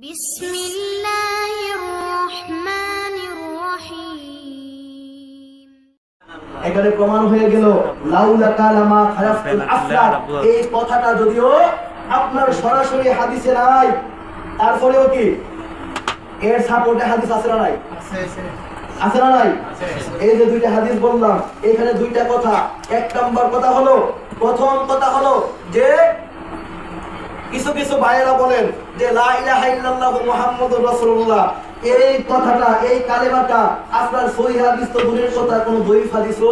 বিসমিল্লাহির রহমানির রহিম। এখানে প্রমাণ হয়ে গেল লাউলা কালামা খালাফতুল আফলাক, এই কথাটা যদিও আপনার সরাসরি হাদিসে নাই, তারপরেও কি এর সাপোর্টে হাদিস আছে না নাই? আছে না নাই? এই যে দুইটা হাদিস বললাম, এখানে দুইটা কথা। এক নম্বর কথা হলো, প্রথম কথা হলো যে কিছু কিছু ভাইয়েরা বলেন যে লা ইলাহা ইল্লাল্লাহু মুহাম্মাদুর রাসূলুল্লাহ, এই কথাটা, এই কালেমাটা আপনার সহিহ হাদিস তো দূরের কথা, কোনো দঈফ হাদিসও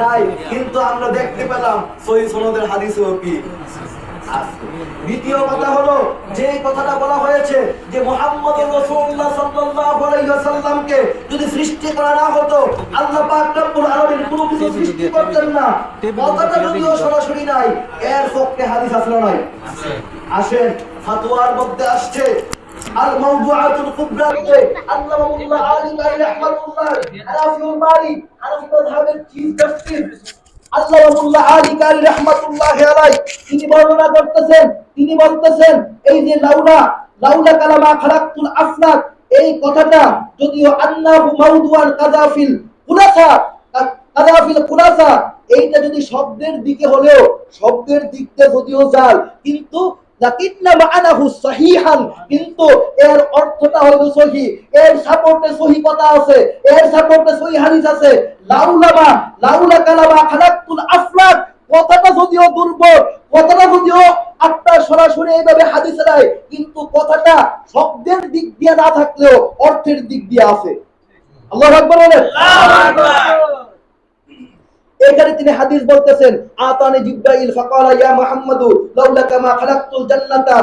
নাই, কিন্তু আমরা দেখতে পেলাম সহিহ সনদের হাদিসও কি আছে। দ্বিতীয় কথা হলো, যে কথাটা বলা হয়েছে যে মুহাম্মদুর রাসূলুল্লাহ সাল্লাল্লাহু আলাইহি ওয়াসাল্লামকে যদি সৃষ্টি করা না হতো, আল্লাহ পাক রব্বুল আলামিন কোনো কিছু সৃষ্টি করতেন না, কথাটা যদিও সরাসরি নাই, এর পক্ষে হাদিস আছে না নাই? আছে। আসেন, ফাতোয়ার মধ্যে আসছে আল মাওদুআতুল কুবরা কে আল্লামাহুল্লাহ আলী কারি রাহমাতুল্লাহ হানাফিউল মালিক, হানাফি মাযহাবের চিফ জাস্টিস আল্লামাহুল্লাহ আলী কারি রাহমাতুল্লাহ আলাইহি, তিনি বর্ণনা করতেছেন, তিনি বলতেছেন এই যে লাউলা কালামা খালাকতুল আফলাক, এই কথাটা যদিও আন্নাহু মাওদুআন কাযাফিল কুনাসা, এইটা যদি শব্দের দিকে হলেও, শব্দের দিকতে যদিও যায়, কিন্তু লাকিন্না মা'নাহু সহিহান, কিন্তু এর অর্থটা হলো সহিহ, এর সাপোর্টে সহিহ কথা আছে, এর সাপোর্টে সহিহ হাদিস আছে। লাউলা কালামা খালাকতুল আফলাক, কথাটা যদিও দুর্বল, কথাটা যদিও আপনার সরাসরি এইভাবে হাদিসে নাই, কিন্তু কথাটা শব্দের দিক দিয়ে না থাকলেও অর্থের দিক দিয়ে আছে। আল্লাহু আকবার বলেন। আল্লাহু আকবার। এখানে তিনি হাদিস বলতেছেন, আতানি জিবরাইল ফাকালা ইয়া মুহাম্মাদু লাউলা কামা খালাকতুল জান্নাতা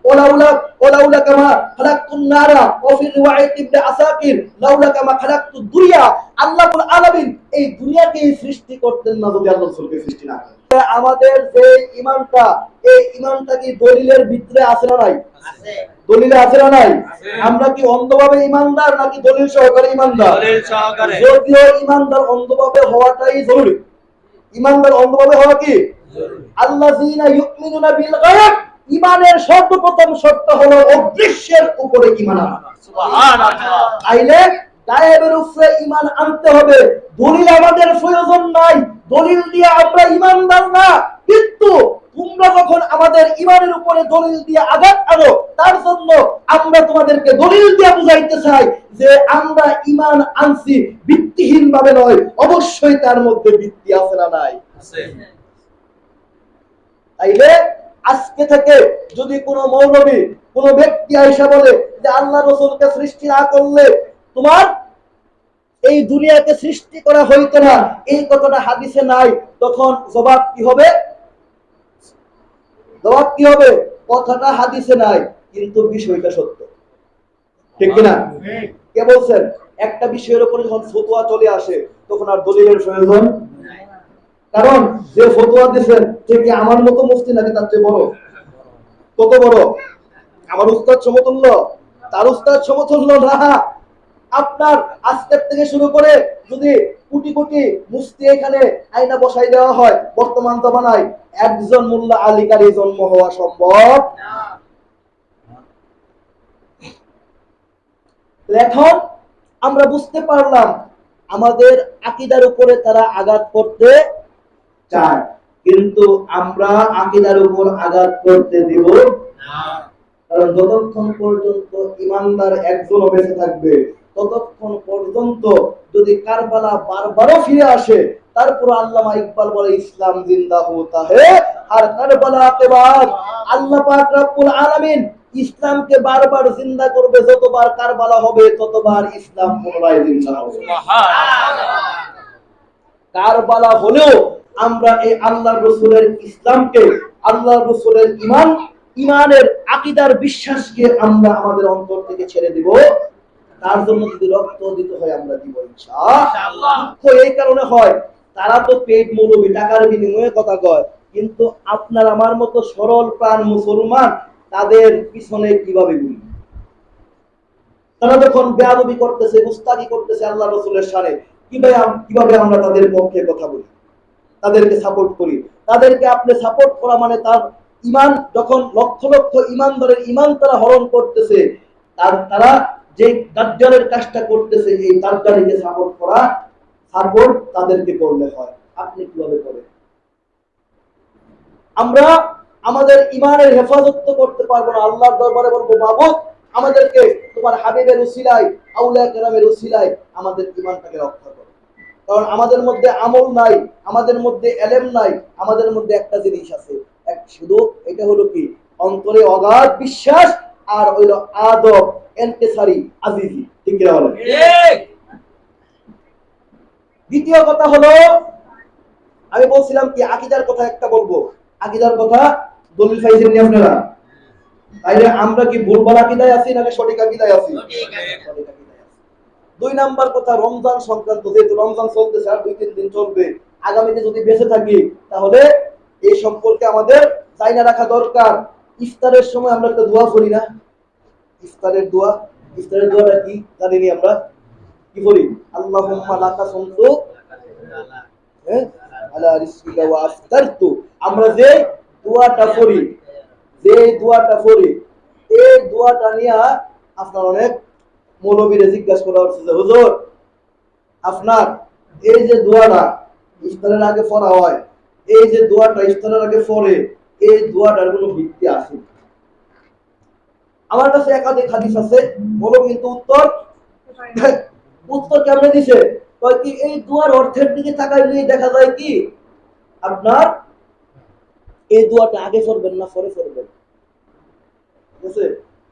ওয়ালাউলা কামা খালাকতুন নারা, ওয়া ফি রিওয়ায়াত ইবনে আসাকির লাউলা কামা খালাকতুদ দুনিয়া, আল্লাহুল আলামিন এই দুনিয়াকে সৃষ্টি করতেন না যদি আল্লাহ রাসূলকে সৃষ্টি না করেন। আমাদের যে ঈমানটা, এই ঈমানটা কি দলিলের ভিতরে আছে না নাই? আছে। দলিলে আছে না নাই? আমরা কি অন্ধভাবে ঈমানদার নাকি দলিল সহকারে ঈমানদার? দলিল সহকারে। যদিও ঈমানদার অন্ধভাবে হওয়াটাই জরুরি। ঈমানদার অন্ধভাবে হওয়া কি জরুরি? আল্লাযীনা ইউমিনুনা বিল গায়ব, ঈমানের সর্বপ্রথম শর্ত হলো অদৃশ্যের উপরে ঈমান আনা। সুবহানাল্লাহ। তাইলে গায়েবের উপরে ঈমান আনতে হবে। দলিল আমাদের প্রয়োজন নাই, দলিল দিয়ে আমরা ঈমানদার না, কিন্তু তোমরা যখন আমাদের ঈমানের উপরে দলিল দিয়ে আঘাত আনো, তার জন্য আমরা তোমাদেরকে দলিল দিয়ে বুঝাইতে চাই যে আমরা ঈমান আনছি ভিত্তিহীন ভাবে নয়, অবশ্যই তার মধ্যে ভিত্তি আছে না নাই? আছে। তাইলে আজকে থেকে যদি কোনো মৌলবী, কোনো ব্যক্তি আয়েশা বলে যে আল্লাহ রাসূলকে সৃষ্টি না করলে তোমার এই দুনিয়াকে সৃষ্টি করা হইতো না, এই কথাটা হাদিসে নাই, তখন জবাব কি হবে? জবাব কি হবে? কথাটা হাদিসে নাই, কিন্তু বিষয়টা সত্য। ঠিক কিনা? কে বলছেন? একটা বিষয়ের উপরে যখন ফতোয়া চলে আসে, তখন আর দলিলের প্রয়োজন নাই। কারণ যে ফতোয়া দিয়েছেন ঠিক আমার মতো মুফতি নাকি তার চেয়ে বড়? কত বড়? আমার উস্তাদ সমতুল্য? তার উস্তাদ সমতুল্য না। আপনার আজকের থেকে শুরু করে যদি কোটি কোটি মুফতি এখানে আয়না বসাই দেওয়া হয়, বর্তমান জমানায় একজন মোল্লা আলী কারি জন্ম হওয়া সম্ভব না। এখন আমরা বুঝতে পারলাম আমাদের আকীদার উপরে তারা আঘাত করতে চায়, কিন্তু আমরা আকীদার উপর আঘাত করতে দেব না। কারণ যতক্ষণ পর্যন্ত ঈমানদার একজনও বেঁচে থাকবে, ততক্ষণ পর্যন্ত যদি কারবালা বারবারও ফিরে আসে, তারপর আল্লামা ইকবাল বলে ইসলাম জিন্দা হোতা হে আর কারবালা কে বাদ। আল্লাহ পাক রব্বুল আলামিন ইসলামকে বারবার জিন্দা করবে, যতবার কারবালা হবে ততবার ইসলাম পুনরায় জিন্দা হবে। সুবহানাল্লাহ। কারবালা হলেও আমরা এই আল্লাহর রাসূলের ইসলামকে, আল্লাহর রাসূলের ঈমানের আকীদার বিশ্বাসকে আমরা আমাদের অন্তর থেকে ছেড়ে দিব। তার জন্য যদি রক্ত দিতে হয় আমরা দিব ইনশাআল্লাহ। এই কারণে হয় তারা তো পেট মৌলবী, টাকার বিনিময়ে কথা কয়, কিন্তু আপনার আমার মতো সরল প্রাণ মুসলমান তাদের পিছনে কিভাবে ঘুরি? তারা যখন বেয়াদবি করতেছে, গুস্তাখি করতেছে আল্লাহ রাসূলের শানে, কিভাবে আমরা তাদের পক্ষে কথা বলি, তাদেরকে সাপোর্ট করি? তাদেরকে আপনি সাপোর্ট করা মানে ইমান যখন লক্ষ লক্ষ ইমানদারের ইমান তারা হরণ করতেছে, তারা যে দাজ্জালের কাজটা করতেছে, এই দাজ্জালকে সাপোর্ট তাদেরকে করলে হয়। আপনি কিভাবে করেন? আমরা আমাদের ইমানের হেফাজত তো করতে পারবো না। আল্লাহর দরবারে বলবো, মাবুদ আমাদেরকে তোমার হাবিবের উসিলায়, আউলিয়া কেরামের উসিলায় আমাদের ইমানটাকে রক্ষা করো। কারণ আমাদের মধ্যে আমল নাই, আমাদের মধ্যে এলেম নাই, আমাদের মধ্যে একটা জিনিস আছে, শুধু এটা হলো কি, অন্তরে অগাধ বিশ্বাস আর হইল আদব, এন্তেসারি, আজিজি। ঠিক কিনা বলেন? দ্বিতীয় কথা হলো, আমি বলছিলাম কি আকীদার কথা একটা বলবো। আকীদার কথা দলিল পাইছেন নি আপনারা? তাইলে আমরা কি ভুলভাল আকীদায় আছি নাকি সঠিক আকীদায় আছি? দুই নাম্বার কথা, রমজান সংক্রান্ত, যেহেতু রমজান চলতেছে আর 2-3 দিন চলবে, আগামীতে যদি বেঁচে থাকি তাহলে এই সম্পর্কে আমাদের জানা রাখা দরকার। ইফতারের সময় আমরা একটা দোয়া করি না? ইফতারের দোয়াটা কি জানি আমরা? কি বলি? আল্লাহুম্মা লাকা সুমতু আলা রিজকিকা ওয়া আফতারতু। আমরা যে দোয়াটা পড়ি, এই দোয়াটা নিয়ে আপনার অনেক মৌলবীরে জিজ্ঞাসা করা হচ্ছে যে হুজুর, আপনার এই যে দোয়াটা ইফতারের আগে পড়া হয়, এই যে দোয়াটা ইফতারের আগে পড়ে, এই দোয়াটার কোনো ভিত্তি আছে? আমার কাছে একাধিক হাদিস আছে, বলো কিন্তু উত্তর কেমনে দিছে? কয় কি, এই দোয়ার অর্থের দিকে তাকাইলে দেখা যায় কি আপনার এই দোয়াটা আগে পড়বেন না পরে পড়বেন। ঠিক আছে?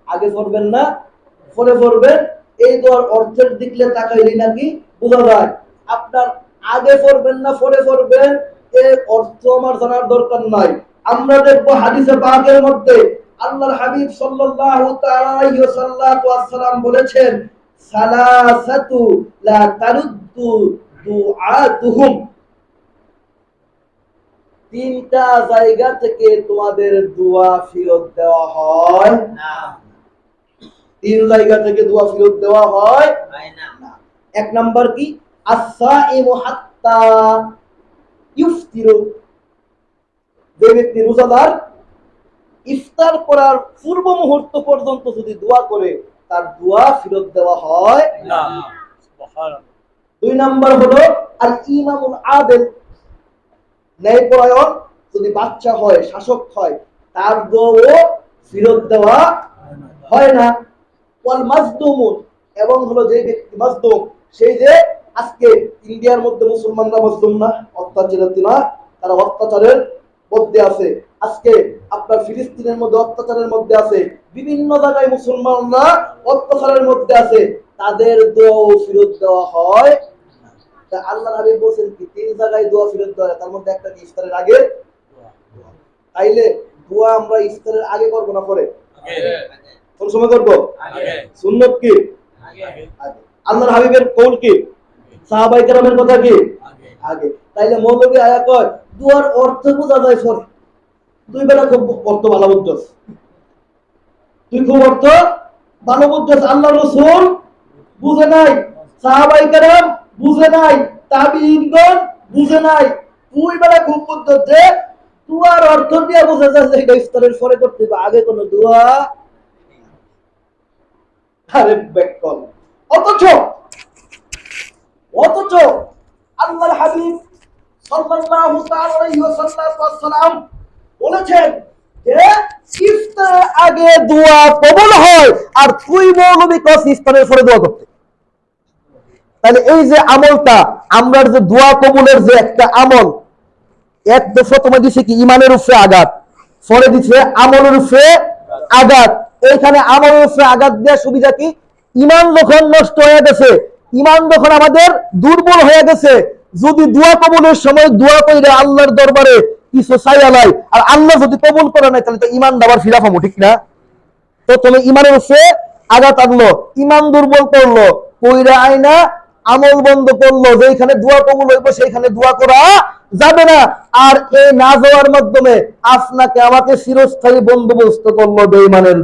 আগে পড়বেন না পরে পড়বেন, এই দোয়ার অর্থের দিকে তাকাইলে নাকি বোঝা যায়। আপনার আগে পড়বেন না পরে পড়বেন এর অর্থ আমার জানার দরকার নাই। আমরা দেখবো হাদিসে পাকের মধ্যে আল্লাহর হাবিব সাল্লাল্লাহু তাআলা আলাইহি ওয়াসাল্লাম বলেছেন, সালাসাতু লা তারুদ্দু দুআতুহুম। তিনটা জায়গা থেকে তোমাদের দোয়া ফেরত দেওয়া হয় না। তিন জায়গা থেকে দোয়া ফেরত দেওয়া হয় না। এক নাম্বার কি? আস-সাইমু হাত্তা ইফতিরু। যে ব্যক্তি রোজাদার ইফতার করার পূর্ব মুহূর্ত পর্যন্ত যদি দোয়া করে, তার দোয়া ফেরত দেওয়া হয় না। দুই নাম্বার হলো আল ইমামুল আদিল। ন্যায়পরায়ণ যদি বাচ্চা হয়, শাসক হয়, তার দোয়াও ফেরত দেওয়া হয় না। ওয়াল মাজলুমুন, এবং হলো যে ব্যক্তি মাজলুম, সেই যে আজকে ইন্ডিয়ার মধ্যে মুসলমানরা মাজলুম না, অত্যাচারিত না, তারা অত্যাচারের মধ্যে আছে। আজকে আপনার ফিলিস্তিনের মধ্যে অত্যাচারের মধ্যে আছে, বিভিন্ন জায়গায় মুসলমানরা অত্যাচারের মধ্যে আছে, তাদের দোয়াও ফেরত দেওয়া হয়। আল্লাহর হাবিব বলেন কি, তিন জায়গায় দোয়া ফেরত দেওয়া হয়, তার মধ্যে একটা কি ইফতারের আগে। তাইলে দোয়া আমরা ইফতারের আগে করব না পরে? কোন সময় করব? সুন্নাত কি? আল্লাহর হাবিবের কওল কি? সাহাবায়ে কেরামের কথা কি? আগে। তাইলে মৌলবী আয়া কয় দোয়ার অর্থ বোঝা যায় পরে। তুই বেলা খুব অর্থ ভালো বুঝছস, আল্লাহর রাসূল বুঝে নাই, সাহাবায়ে কেরাম বুঝে নাই, তাবিঈনগণ বুঝে নাই, তুই বেলা খুব বুঝছস যে দোয়ার অর্থ দিয়ে বোঝা যায় যে এটা ইফতারের পরে করতে হবে, আগে কোনো দোয়া। আরে বেকল। অথচ আল্লাহর হাবিব সাল্লাল্লাহু তাআলা আলাইহি ওয়াসাল্লাম বলেছেন যে ইফতারের আগে দোয়া কবুল হয়, আর তুই মৌলবী কস ইফতারের পরে দোয়া করতে। তাহলে এই যে আমলটা, আমরা যে দোয়া কবুলের যে একটা আমল, এক তো প্রথমে দিছে কি ইমানের উপরে আঘাত, পরে দিছে আমলের উপরে আঘাত। এইখানে আমলের উপরে আঘাত দেওয়ার সুবিধা কি? ইমান যখন নষ্ট হয়ে গেছে, ইমান যখন আমাদের দুর্বল হয়ে গেছে, যদি দোয়া কবুলের সময় দোয়া কইরা আল্লাহর দরবারে কিছু চাইয়া নাই, আর আল্লাহ যদি কবুল করে নাই, তাহলে তো ইমান দাবার ফিরা পাবো, ঠিক না? তো তুমি ইমানের উপরে আঘাত আনলো, ইমান দুর্বল করলো, কইরা আইনা আমল বন্ধ করলো, যেখানে দোয়া কবুল হইব সেইখানে দোয়া করা যাবে না। আর এই না যাওয়ার মাধ্যমে আপনাকে আমাকে চিরস্থায়ী বন্দোবস্ত করলো বেঈমানের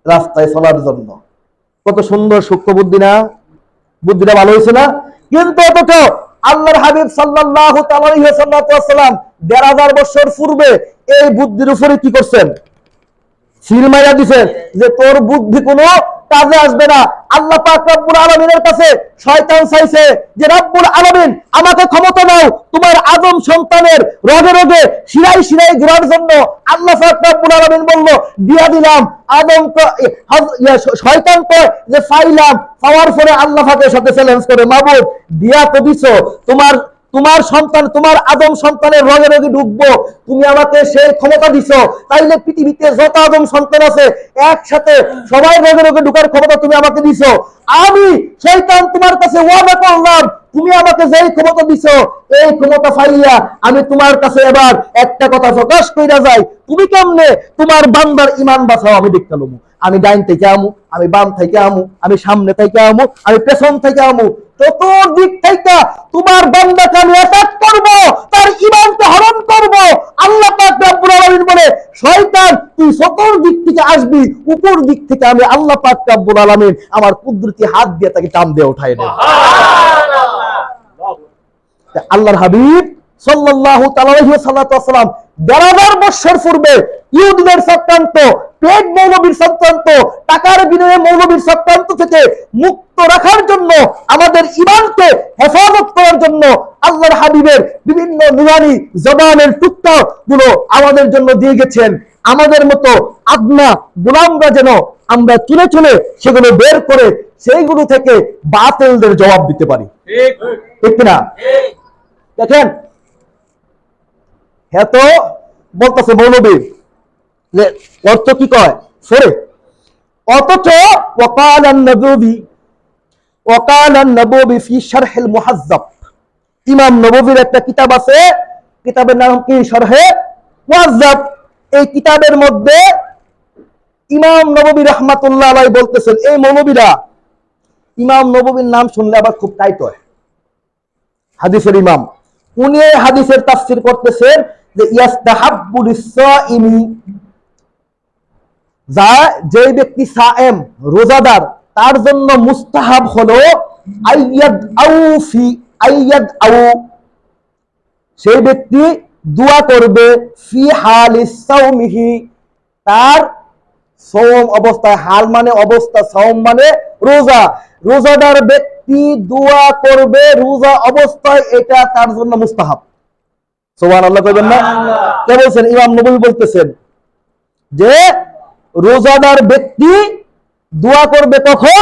রাস্তায় চলার জন্য। কত সুন্দর সূক্ষ্ম বুদ্ধি না? বুদ্ধিটা ভালো হয়েছে না? কিন্তু অথচ আল্লাহর হাবিব সাল্লাল্লাহু আলাইহি ওয়াসাল্লাম ১,৫০০ বছর পূর্বে এই বুদ্ধির উপরে কি করছেন? সিল মাইরা দিছেন যে তোর বুদ্ধি কোনো কাজে আসবে না। আল্লাহ পাক রব্বুল আলামিনের কাছে শয়তান চাইছে যে রব্বুল আলামিন আমাকে ক্ষমতা দাও তোমার আদম সন্তানের রগে রগে শিরায় শিরায় ঘোরার জন্য। আল্লাহ পাক রব্বুল আলামিন বলল দিয়া দিলাম। আদম শয়তান কয় যে পাইলাম। পাওয়ার পরে আল্লাহ পাকের সাথে চ্যালেঞ্জ করে মাবুদ দিয়া তো দিছো, তোমার সন্তান তোমার আদম সন্তানের রগে রগে ঢুকবো, তুমি আমাকে সেই ক্ষমতা দিছো, তাইলে পৃথিবীতে যত আদম সন্তান আছে একসাথে সবাই রগে রগে ঢুকার ক্ষমতা তুমি আমাকে দিছো। আমি শয়তান তোমার কাছে ওয়াদা করলাম তুমি আমাকে যেই ক্ষমতা দিছো এই ক্ষমতা পাইয়া আমি তোমার কাছে এবার একটা কথা প্রকাশ কইরা যাই, তুমি কেমনে তোমার বান্দার ঈমান বাঁচাও আমি দেখতে লমু। আমি ডাইন থেকে আমু, আমি বাম থেকে আমু, আমি সামনে থেকে আমু, আমি পেছন থেকে আমু, চতুর্দিক থেকে তোমার বান্দাকে আমি অ্যাটাক করব, তার ঈমানকে হরণ করব। আল্লাহ পাক রব্বুল আলামিন বলে শয়তান তুই চতুর্দিক থেকে আসবি, উপর দিক থেকে আমি আল্লাহ পাক রব্বুল আলামিন আমার কুদরতি হাত দিয়ে তাকে টান দিয়ে উঠায় দেব। আল্লাহর হাবিব সাল্লাল্লাহু আলাইহি ওয়াসাল্লাম ১,৫০০ বছর পূর্বে ইহুদিদের চক্রান্ত, পেট মৌলবীর চক্রান্ত, টাকার বিনিময়ে মৌলবীর চক্রান্ত থেকে মুক্ত রাখার জন্য, আমাদের ঈমানকে হেফাজত করার জন্য আল্লাহর হাবিবের বিভিন্ন নুরানি জবানের টুকরা গুলো আমাদের জন্য দিয়ে গেছেন। আমাদের মতো আদনা গোলামরা যেন আমরা চুনে চুনে সেগুলো বের করে সেইগুলো থেকে বাতিলদের জবাব দিতে পারি। ঠিক কিনা? দেখেন হ্যাঁ তো বলতেছে মৌলবী যে অর্থ কি কয় সরে, অথচ ওয়াকালান নববী ফি শারহিল মুহাজ্জাব, ইমাম নববীর একটা কিতাব আছে, কিতাবের নাম কি শারহে মুহাজ্জাব। এই কিতাবের মধ্যে ইমাম নববী রাহমাতুল্লাহ আলাইহি বলতেছেন, এই মৌলবীরা ইমাম নববীর নাম শুনলে আবার খুব টাইট হয়, হাদিসের ইমাম, উনি এই হাদিসের তাফসীর করতেছেন যে ইয়াস্তাহাব্বু লিস-সাইমি, যে ব্যক্তি সায়েম রোজাদার তার জন্য মুস্তাহাব হলো সেই ব্যক্তি দোয়া করবে ফি হালিস সাওমিহি, তার সওম অবস্থায়, হাল মানে অবস্থা, সাওম মানে রোজা, রোজাদার ব্যক্তি দোয়া করবে রোজা অবস্থায়, এটা তার জন্য মুস্তাহাব। সুবহানাল্লাহ কইবেন না? কে বলছেন? ইমাম নববী বলতেছেন যে রোজাদার ব্যক্তি দোয়া করবে কখন?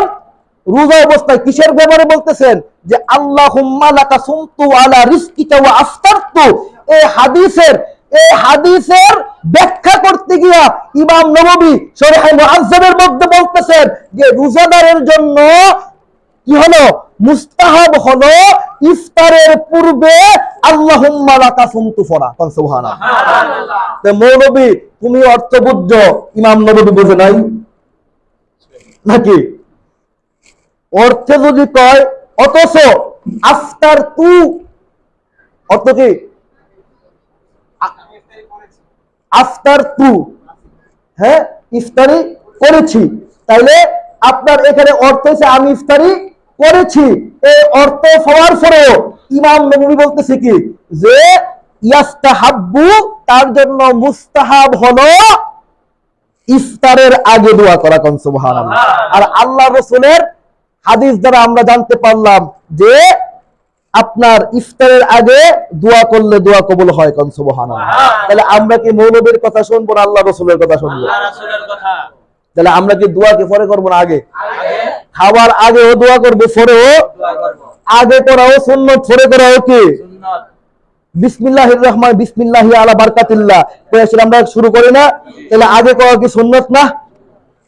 রোজা অবস্থায়। কিসের ব্যাপারে বলতেছেন? যে আল্লাহুম্মা লাকা সুমতু আলা রিজকিকা ওয়া আফতারতু। এই হাদিসের ব্যাখ্যা করতে গিয়া ইমাম নববী শরহ মুআজ্জাবের মধ্যে বলতেছেন যে রোজাদারের জন্য কি হলো? মুস্তাহাব হলো ইফতারের পূর্বে আল্লাহুম্মা লাকা সুমতু পড়া। সুবহানাল্লাহ। তো মৌলবী তুমি অর্থ বুঝছো, ইমাম নববী বুঝে নাই নাকি? অর্থে যদি কয়, অথচ আফতার তু অর্থ কি? আফতার তু, হ্যাঁ ইফতারি করেছি, তাইলে আপনার এখানে অর্থ হচ্ছে আমি ইফতারি করেছি। এই অর্থ হওয়ার পরেও ইমাম নববী বলতেছে কি যে ইয়াস্তাহাব্বু, তার জন্য মুস্তাহাব হলো ইফতারের আগে দোয়া করা। কোন সুবহানাল্লাহ। আর আল্লাহ রাসূলের হাদিস দ্বারা আমরা জানতে পারলাম যে আপনার ইফতারের আগে দোয়া করলে দোয়া কবুল হয়। কোন সুবহানাল্লাহ। তাহলে আমরা কি মৌলবীর কথা শুনবো না আল্লাহ রাসূলের কথা শুনবো? আল্লাহ রাসূলের কথা। তাহলে আমরা কি দোয়া কি পরে করবো না আগে? খাবার আগেও দোয়া করবো, পরেও দোয়া করব। আগে করাও সুন্নাত, পরে করাও কি সুন্নাত। বিসমিল্লাহির রহমান, বিসমিল্লাহি আলা বারাকাতিল্লাহ কইছিল আমরা শুরু করি না? তাহলে আগে করা কি সুন্নাত না?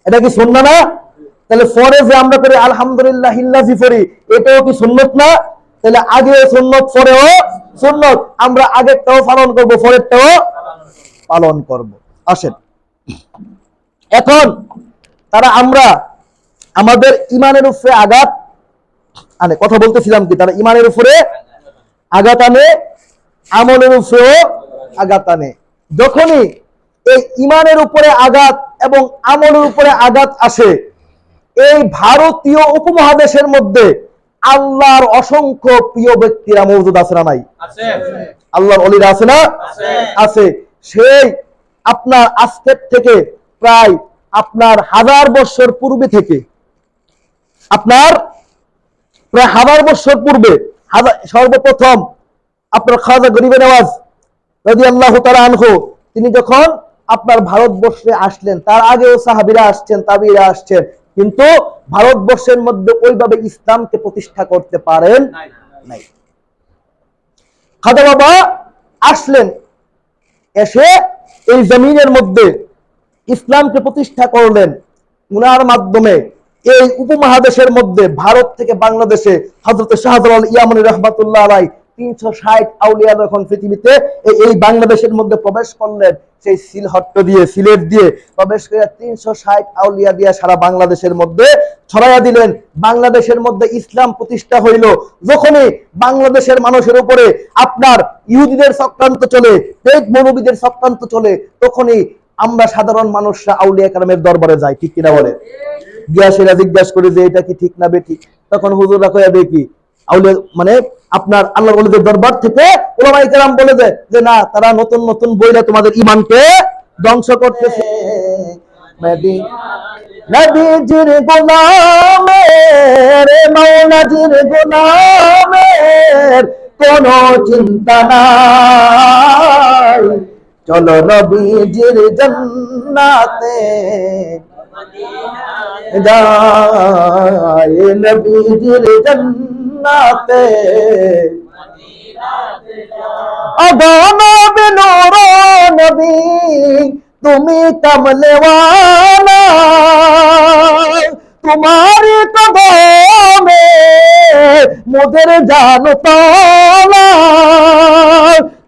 এটা কি সুন্নাত না? তাহলে পরে যে আমরা করি আলহামদুলিল্লাহিল্লাযী পড়ি, এটাও কি সুন্নাত না? তাহলে আগেও সুন্নাত, পরেও সুন্নাত। আমরা আগেরটাও পালন করব, পরেরটাও পালন করব। আসেন এখন আমরা আমাদের ঈমানের উপরে আঘাত আনে, কথা বলতেছিলাম কি, তারা ঈমানের উপরে আঘাত আনে, আমলের উপরেও আঘাত আনে। যখনই এই ঈমানের উপরে আঘাত এবং আমলের উপরে আঘাত আসে, এই ভারতীয় উপমহাদেশের মধ্যে আল্লাহর অসংখ্য প্রিয় ব্যক্তিরা মওজুদ আছে না নাই? আল্লাহর ওলিরা আছে না? আছে। সেই আপনার আজকের থেকে প্রায় আপনার 1000 বছর পূর্বে থেকে, আপনার প্রায় 1000 বছর পূর্বে সর্বপ্রথম আপনার খাজা গরিবে নওয়াজ রাদিয়াল্লাহু তাআলা আনহু তিনি যখন আপনার ভারতবর্ষে আসলেন, তার আগেও সাহাবীরা আসছেন, তাবিঈরা আসছেন, কিন্তু ভারতবর্ষের মধ্যে ওইভাবে ইসলামকে প্রতিষ্ঠা করতে পারেন নাই। খাজা বাবা আসলেন, এসে এই জমিনের মধ্যে ইসলামকে প্রতিষ্ঠা করলেন। উনার মাধ্যমে এই উপমহাদেশের মধ্যে ভারত থেকে বাংলাদেশে হযরত শাহজালাল ইয়ামানী রাহমাতুল্লাহ আলাইহি 360 আউলিয়া যখন পৃথিবীতে এই বাংলাদেশের মধ্যে প্রবেশ করলেন, সেই সিলহট্ট দিয়ে, সিলেট দিয়ে প্রবেশ করে 360 আউলিয়া দিয়ে সারা বাংলাদেশের মধ্যে ছড়াইয়া দিলেন। বাংলাদেশের মধ্যে ইসলাম প্রতিষ্ঠা হইল। যখনই বাংলাদেশের মানুষের উপরে আপনার ইহুদিদের চক্রান্ত চলে, পেট মৌলবীদের চক্রান্ত চলে, তখনই আমরা সাধারণ মানুষরা আউলিয়া কেরামের দরবারে যাই, ঠিক কিনা বলে? গিয়া সেরা জিজ্ঞাসা করে যে এটা কি ঠিক না বেঠিক, তখন হুজুররা কইয়া দেয় কি আউলিয়া মানে আপনার আল্লাহর ওলিদের দরবার থেকে উলামায়ে কেরাম বলে দেয় যে না, তারা নতুন নতুন বইরা তোমাদের ঈমানকে ধ্বংস করতেছে। নবীজির গোলামের, মাওলাজির গোলামের কোনো চিন্তা নাই, চলো নবীজির জান্নাতে যাই, নবীজির জান্নাতে আদা নবী নূর নবী তুমি কমলেওয়ালা, তোমারি কদমে মোদের জান তালা,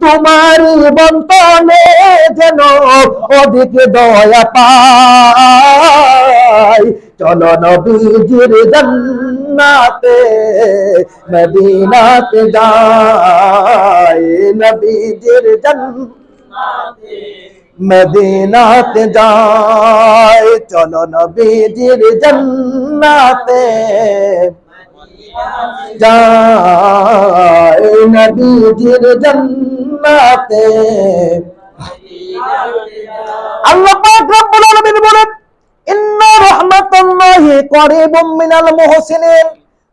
তোমারি বন্তনে যেন অধিক দয়া পাই, চলো নবীজির জান্নাতে মদিনাতে যাই, নবীজির জান্নাতে মদিনাতে যাই, চলো নবীজির জান্নাতে যাই, নবীজির জান্নাতে। আল্লাহ পাক রব্বুল আলামিন বলেন ইন্না রাহমাতাল্লাহি করিবুম মিনাল মুহসিনিন।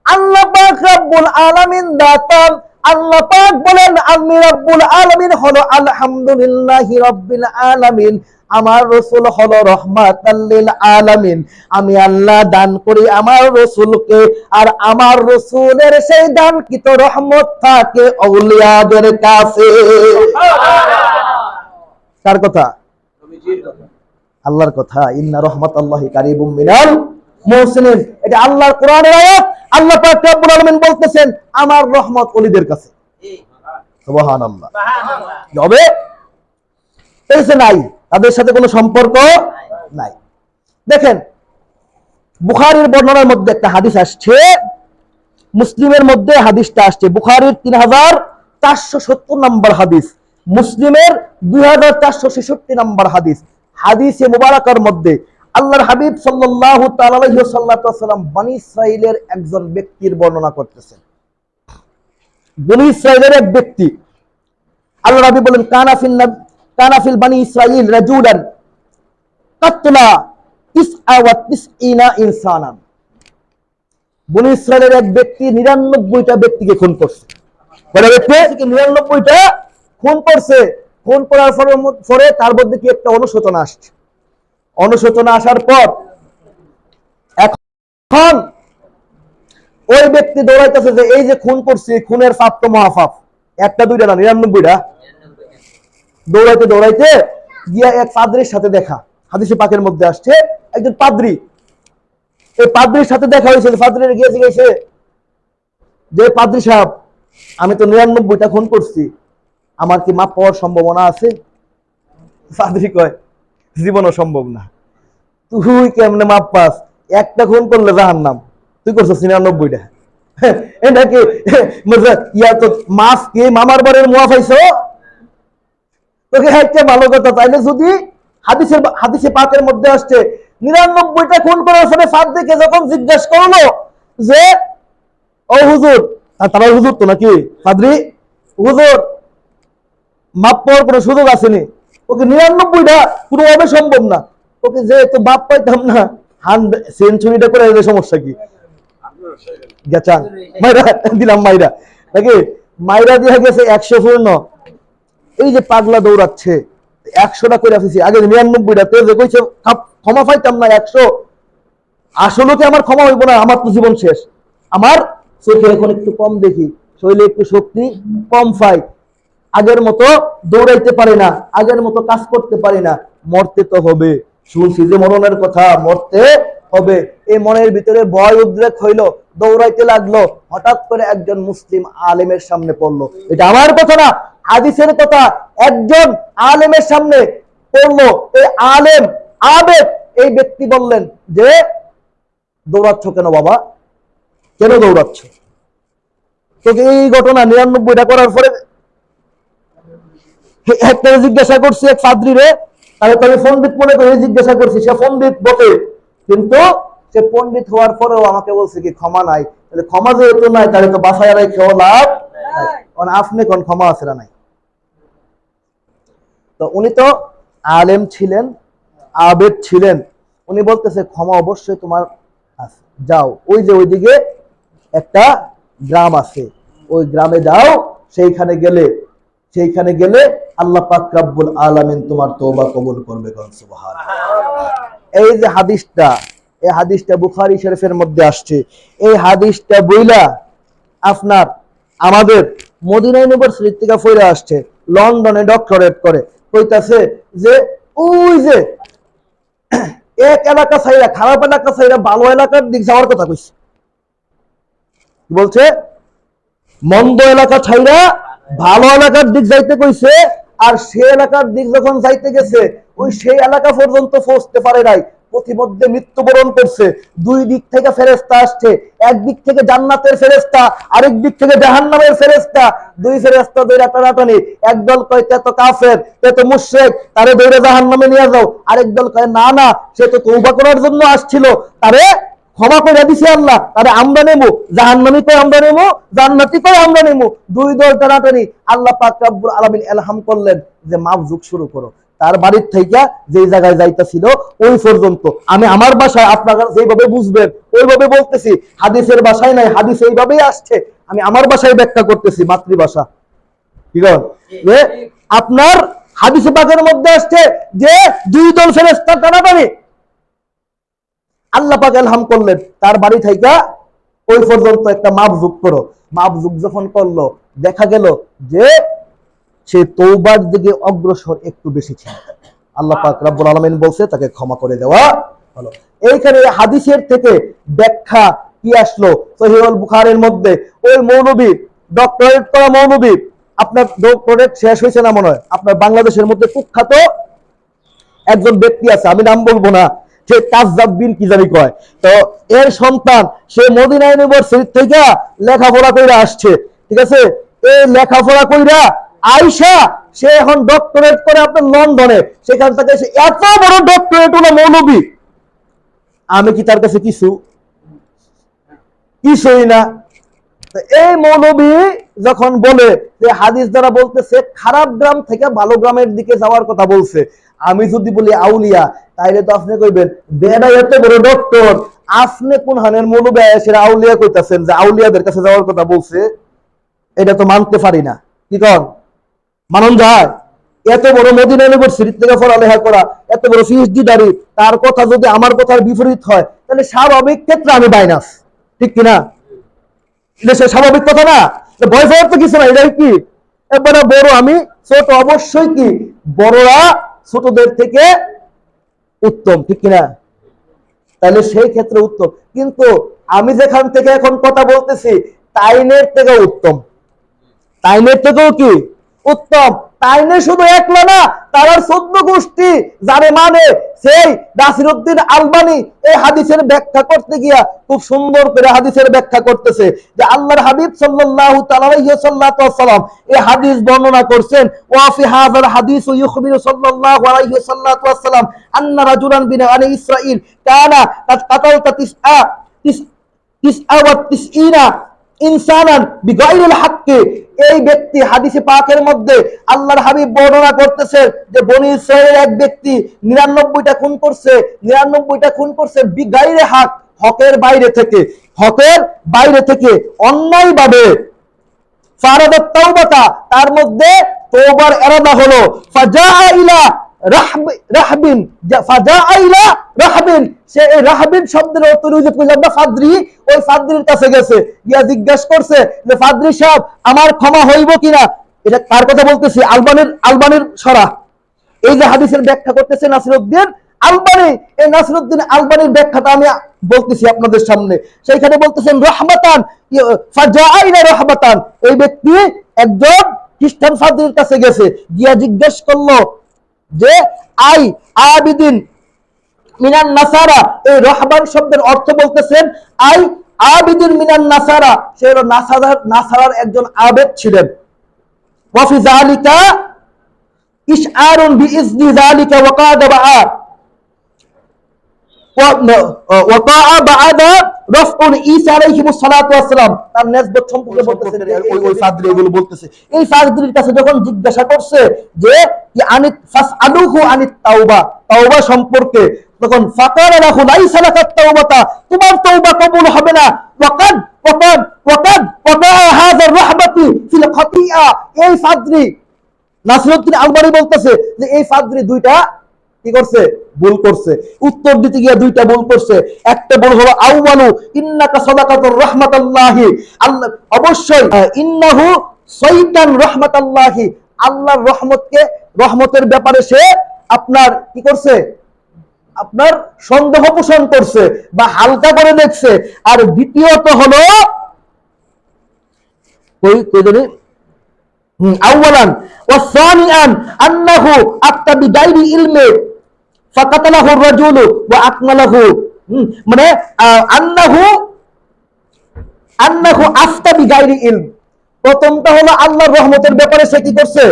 আল্লাহ পাক রব্বুল আলামিন দাতান। আল্লাহ পাক বলেন আমি রব্বুল আলামিন হলো আলহামদুলিল্লাহি রাব্বিল আলামিন, আমার রাসূল হলো রাহমাতাল লিল আলামিন। আমি আল্লাহ দান করি আমার রাসূলকে, আর আমার রাসূলের সেই দানকৃত রহমত থাকে আউলিয়াদের কাছে। কার কথা? আল্লাহর কথা। ইন্না রাহমাতাল্লাহি কারিবুম মিনাল মুহসিনিন, এটা আল্লাহর কোরআনের আয়াত। আল্লাহ পাক রব্বুল আলামিন বলতেছেন আমার রহমত ওলিদের কাছে। সুবহানাল্লাহ। হবে এসে নাই, তাদের সাথে কোনো সম্পর্ক নাই। দেখেন বুখারীর বর্ণনার মধ্যে একটা হাদিস আসছে, মুসলিমের মধ্যে হাদিসটা আসছে। বুখারীর 3470 নম্বর হাদিস, মুসলিমের 2466 নম্বর হাদিস। হাদিসে মুবারাকার মধ্যে আল্লাহর হাবিব সাল্লাল্লাহু তাআলা আলাইহি ওয়াসাল্লাম বনি ইসরাইলের একজন ব্যক্তির বর্ণনা করতেছেন। বনি ইসরাইলের এক ব্যক্তি, আল্লাহর হাবিব বলেন কানা ফিল বনি ইসরাইল রাজুলান কাতলা 99 ইনসানান। বনি ইসরাইলের এক ব্যক্তি 99টা ব্যক্তিকে খুন করছে। বলে ব্যক্তি 99টা খুন করছে। খুন করার পরে তার মধ্যে কি একটা অনুশোচনা আসছে। অনুশোচনা আসার পর এখন ওই ব্যক্তি দৌড়াইতেছে যে এই যে খুন করছি, খুনের পাপ তো মহাপাপ, একটা দুইটা না 99টা। দৌড়াইতে দৌড়াইতে গিয়া এক পাদ্রীর সাথে দেখা, হাদিসে পাকের মধ্যে আসছে একজন পাদ্রী, এই পাদ্রীর সাথে দেখা হয়েছে। পাদ্রীর গিয়ে জিজ্ঞেসে যে পাদ্রী সাহেব, আমি তো 99টা খুন করছি, আমার কি মাপ পাওয়ার সম্ভাবনা আছে? পাদ্রী কয় জীবনও সম্ভব না, তুই কেমনে মাপ পাস? একটা খুন করলে জাহান্নাম, তুই করছিস 99টা। এটা কি ইয়া তো মাছ কি মামার বাড়ির মুয়া পাইছো? তোকে একটা ভালো কথা, তাইলে যদি হাদিসে পাকের মধ্যে আসছে 99টা খুন করার পরে পাদ্রীকে যখন জিজ্ঞাসা করলো যে ও হুজুর, আর তারা হুজুর তো নাকি পাদ্রী, হুজুর মাপ পাওয়ার কোনো সুযোগ আসেনি, ওকে 99টা কোনোভাবে সম্ভব না, ওকে যে তো মাপ পাইতাম না, সেঞ্চুরিটা করে সমস্যা কি? গেছান মাইরা দিলাম, মাইরা নাকি মাইরা দিয়ে গেছে 100 পূর্ণ। এই যে পাগলা দৌড়াচ্ছে 100টা করে আসছি, আগে 99টা যে কইছে ক্ষমা পাইতাম না 100, আসলে কি আমার ক্ষমা হইব না? আমার তো জীবন শেষ, আমার চোখে এখন একটু কম দেখি, শরীরে একটু শক্তি কম পাই, আগের মতো দৌড়াইতে পারি না, আগের মতো কাজ করতে পারি না, মরতে তো হবে, শুনছি যে মরণের কথা, মরতে হবে। এই মনের ভিতরে ভয় উদ্রেক হইলো, দৌড়াইতে লাগলো, হঠাৎ করে একজন মুসলিম আলেমের সামনে পড়লো। এটা আমার কথা না, হাদিসের কথা। একজন আলেমের সামনে পড়লো, এই আলেম আবেদ, এই ব্যক্তি বললেন যে দৌড়াচ্ছ কেন বাবা, কেন দৌড়াচ্ছ? তোকে এই ঘটনা 99টা করার পরে একটা জিজ্ঞাসা করছি এক পাদ্রী রে, আমি পণ্ডিত মনে করে জিজ্ঞাসা করছি, সে পণ্ডিত বটে, কিন্তু সে পণ্ডিত হওয়ার পরেও আমাকে বলছে কি ক্ষমা নাই। তাহলে ক্ষমা যেহেতু নাই, তাহলে তো বাসায় আর খেয়ে লাভ নাই, আপনি কোন ক্ষমা আছে না নাই? তো উনি তো আলেম ছিলেন, আবেদ ছিলেন, উনি বলতেছে ক্ষমা অবশ্যই তোমার আছে, যাও ওই যে ওইদিকে একটা গ্রাম আছে, ওই গ্রামে যাও, সেইখানে গেলে আল্লাহ পাক রব্বুল আলামিন তোমার তওবা কবুল করবে। সুবহানাল্লাহ। এই যে হাদিসটা, এই হাদিসটা বুখারী শরীফের মধ্যে আসছে। এই হাদিসটা বইলা আপনার আমাদের মদিনা ইউনিভার্সিটি থেকে ফিরে আসছে, লন্ডনে ডক্টরেট করে, কইতাছে যে ওই যে এক এলাকা ছাইরা, খারাপ এলাকা ছাইরা ভালো এলাকার দিক যাওয়ার কথা কইছে। বলছে মন্দ এলাকা ছাইরা ভালো এলাকার দিক যাইতে কইছে, আর সে এলাকার দিক যখন যাইতে গেছে, ওই সেই এলাকা পর্যন্ত পৌঁছতে পারে নাই, পথিমধ্যে মৃত্যুবরণ করছে। দুই দিক থেকে ফেরেশতা আসছে, এক দিক থেকে জান্নাতের ফেরেশতা, আরেক দিক থেকে জাহান্নামের ফেরেশতা। দুই ফেরেশতা দুই টানাটানি, একদল কয় তে তো কাফের, তে তো মুশরিক, তারে দৌড়ে জাহান্নামে নিয়ে যাও। আরেক দল কয় না না, সে তো তওবা করার জন্য আসছিল, তারে ক্ষমা করে দিছে আল্লাহ, তারে আমরা নেবো, জাহান্নামী কয় আমরা নেবো, জান্নাতি কয় আমরা নেবো। দুই দল টানাটানি, আল্লাহ পাক রব্বুল আলামিন ইলহাম করলেন যে মাপজুক শুরু করো, তার বাড়ির থেকে যে জায়গায় যাইতাছিল ওই পর্যন্ত। আমি আমার ভাষায় আপনারা যেভাবে বুঝবেন ওইভাবে বলতেছি, হাদিসের ভাষায় নাই, হাদিস এইভাবেই আসছে, আমি আমার ভাষায় ব্যাখ্যা করতেছি, মাতৃভাষা। ঠিক আছে? যে আপনার হাদিসে পাকের মধ্যে আসছে যে দুই দল ফেরেশতা টানাটানি, আল্লাহ পাক ইলহাম করলেন তার বাড়ি থেকে ওই পর্যন্ত একটা মাপজুক করো। মাপজুক যখন করলো, দেখা গেল যে সে তওবার দিকে অগ্রসর একটু বেশি ছিল, আল্লাহ পাক রব্বুল আলামিন বলছে তাকে ক্ষমা করে দেওয়া হলো। এইখানে হাদিসের থেকে ব্যাখ্যা কি আসলো? সহিহুল বুখারীর মধ্যে ওই মৌলবী, ডক্টরেট করা মৌলবী, আপনার ডক্টরেট শেষ হয়েছে না মনে হয়, আপনার বাংলাদেশের মধ্যে কুখ্যাত একজন ব্যক্তি আছে, আমি নাম বলবো না, সে কাযযাব বিন কি জানি কয়, তো এর সন্তান, সে মদিনা ইউনিভার্সিটি থেকে লেখাপড়া কইরা আসছে। ঠিক আছে? এই লেখাপড়া কইরা আইসা সে এখন ডক্টরেট করে আপনার লন্ডনে, সেখান থেকে সে এত বড় ডক্টরেট হলো মৌলবী, আমি কি তার কাছে কিছুই না। এই মৌলবী যখন বলে যে হাদিস দ্বারা বলতেছে খারাপ গ্রাম থেকে ভালো গ্রামের দিকে যাওয়ার কথা বলছে, আমি যদি বলি আউলিয়া, তাইলে তো আপনি কইবেন বেড়া এত বড় ডক্টর, আপনি কোন হানের মৌলবী সেটা আউলিয়া কইতাছেন যে আউলিয়াদের কাছে যাওয়ার কথা বলছে? এটা তো মানতে পারি না। কি কন, মানন যায়? এত বড় মদিনা ইউনিভার্সিটি থেকে পড়ালেখা করা, এত বড় পিএইচডি দাঁড়ি, তার কথা যদি আমার কথার বিপরীত হয়, তাহলে স্বাভাবিক ক্ষেত্রে আমি বাইনাস। ঠিক কিনা? এটা সে স্বাভাবিক কথা না, ভয় পাওয়ার তো কিছু না। এটাই কি এবারে বড়, আমি ছোট, অবশ্যই কি বড়রা ছোটদের থেকে উত্তম। ঠিক কিনা? তাহলে সেই ক্ষেত্রে উত্তম, কিন্তু আমি যেখান থেকে এখন কথা বলতেছি তাইনের থেকে উত্তম, তাইনের থেকেও কি উত্তম। তাইনে শুধু একলা না, তার 14 গোষ্ঠী যারে মানে, সেই নাসিরউদ্দিন আলবানী এই হাদিসের ব্যাখ্যা করতে গিয়া খুব সুন্দর করে হাদিসের ব্যাখ্যা করতেছে যে আল্লাহর হাবিব সাল্লাল্লাহু তাআলা আলাইহি ওয়াসাল্লাম এই হাদিস বর্ণনা করছেন, ওয়া ফি হাযাল হাদিস ইউখবিরু সাল্লাল্লাহু আলাইহি ওয়াসাল্লাম আন্না রাজুলান বিন আনি ইসরাঈল কানা কাদ কাতালতা তিসআ ওয়া তিসঈনা ইনসানান বিগাইরিল হাক্কি, এই ব্যক্তি হাদিসে পাকের মধ্যে আল্লাহর হাবিব বর্ণনা করতেছে যে বনি ইসরাইলের এক ব্যক্তি 99টা খুন করছে, 99টা খুন করছে বিগাইরে হক, হকের বাইরে থেকে, হকের বাইরে থেকে অন্যায়ভাবে। ফারাদাত তাওবাতা, তার মধ্যে তওবার ইরাদা হলো। ফাজাআ ইলা রাহবিন, ফাজাআ ইলা রাহবিন, সে এই রাহবিন শব্দের অর্থ রুজু করলাম না ফাদরি, ওই ফাদরির কাছে গেছে, গিয়া জিজ্ঞাসা করছে যে ফাদরি সাহেব আমার ক্ষমা হইব কিনা। এটা কার কথা বলতেছি? আলবানির সরা। এই যে হাদিসের ব্যাখ্যা করতেছে নাসিরউদ্দিন আলবানি, এই নাসিরউদ্দিন আলবানির ব্যাখ্যাটা আমি বলতেছি আপনাদের সামনে। সেইখানে বলতেছেন রহমাতান, ফাজাআ ইলা রহমাতান, এই ব্যক্তি একজন খ্রিস্টান ফাদরির কাছে গেছে, গিয়া জিজ্ঞেস করলো যে আই আবিদিন মিনান নাসারা, এই রহমান শব্দের অর্থ বলতেছেন আই আবিদিন মিনান নাসারা, সে হলো নাসারার একজন আবেদ ছিলেন। ওয়া ফি যালিকা ইশআরুন বিইজনি যালিকা ওয়া কাদা বা'a ওয়া বা'দা রাফউল ঈসা আলাইহিস সালাতু ওয়াস সালাম, তার নিসবত সম্পর্কে বলতেছেন ওই ফাদরি এগুলো বলতেছে। এই ফাদরির কাছে যখন জিজ্ঞাসা করছে যে কি আনিত ফাসআলুহু আনিত তাওবা, তাওবা সম্পর্কে, তখন ফাকারা লাহু লাইসা লাকাত তাওবাতা, তোমার তওবা কবুল হবে না। ওয়াকাদ হাযা রাহবাতি ফিল খাতিয়া, এই ফাদরি নাসিরউদ্দিন আলবানি বলতেছে যে এই ফাদরি দুইটা কি করছে? ভুল করছে। উত্তর দিতে গিয়ে দুইটা ভুল করছে। একটা ভুল হলো আউয়ালু ইন্নাকা সাদাকাতুর রাহমাতাল্লাহি, আল্লাহ অবশ্যই ইন্নাহু সাইতান রাহমাতাল্লাহি, আল্লাহর রহমতের ব্যাপারে সে আপনার কি করছে? আপনার সন্দেহ পোষণ করছে বা হালকা করে দেখছে। আর দ্বিতীয়ত হলো আউয়ালান ওয়া সানিয়ান আন্নাহু আত্তা বিগাইরি ইলমি ফাকাতালাহু রাজুলু ওয়া আকমালাহু, মানে আন্নাহু আফতা বিগাইরি ইলম। প্রথমটা হলো আল্লাহর রহমতের ব্যাপারে সে কি করছে?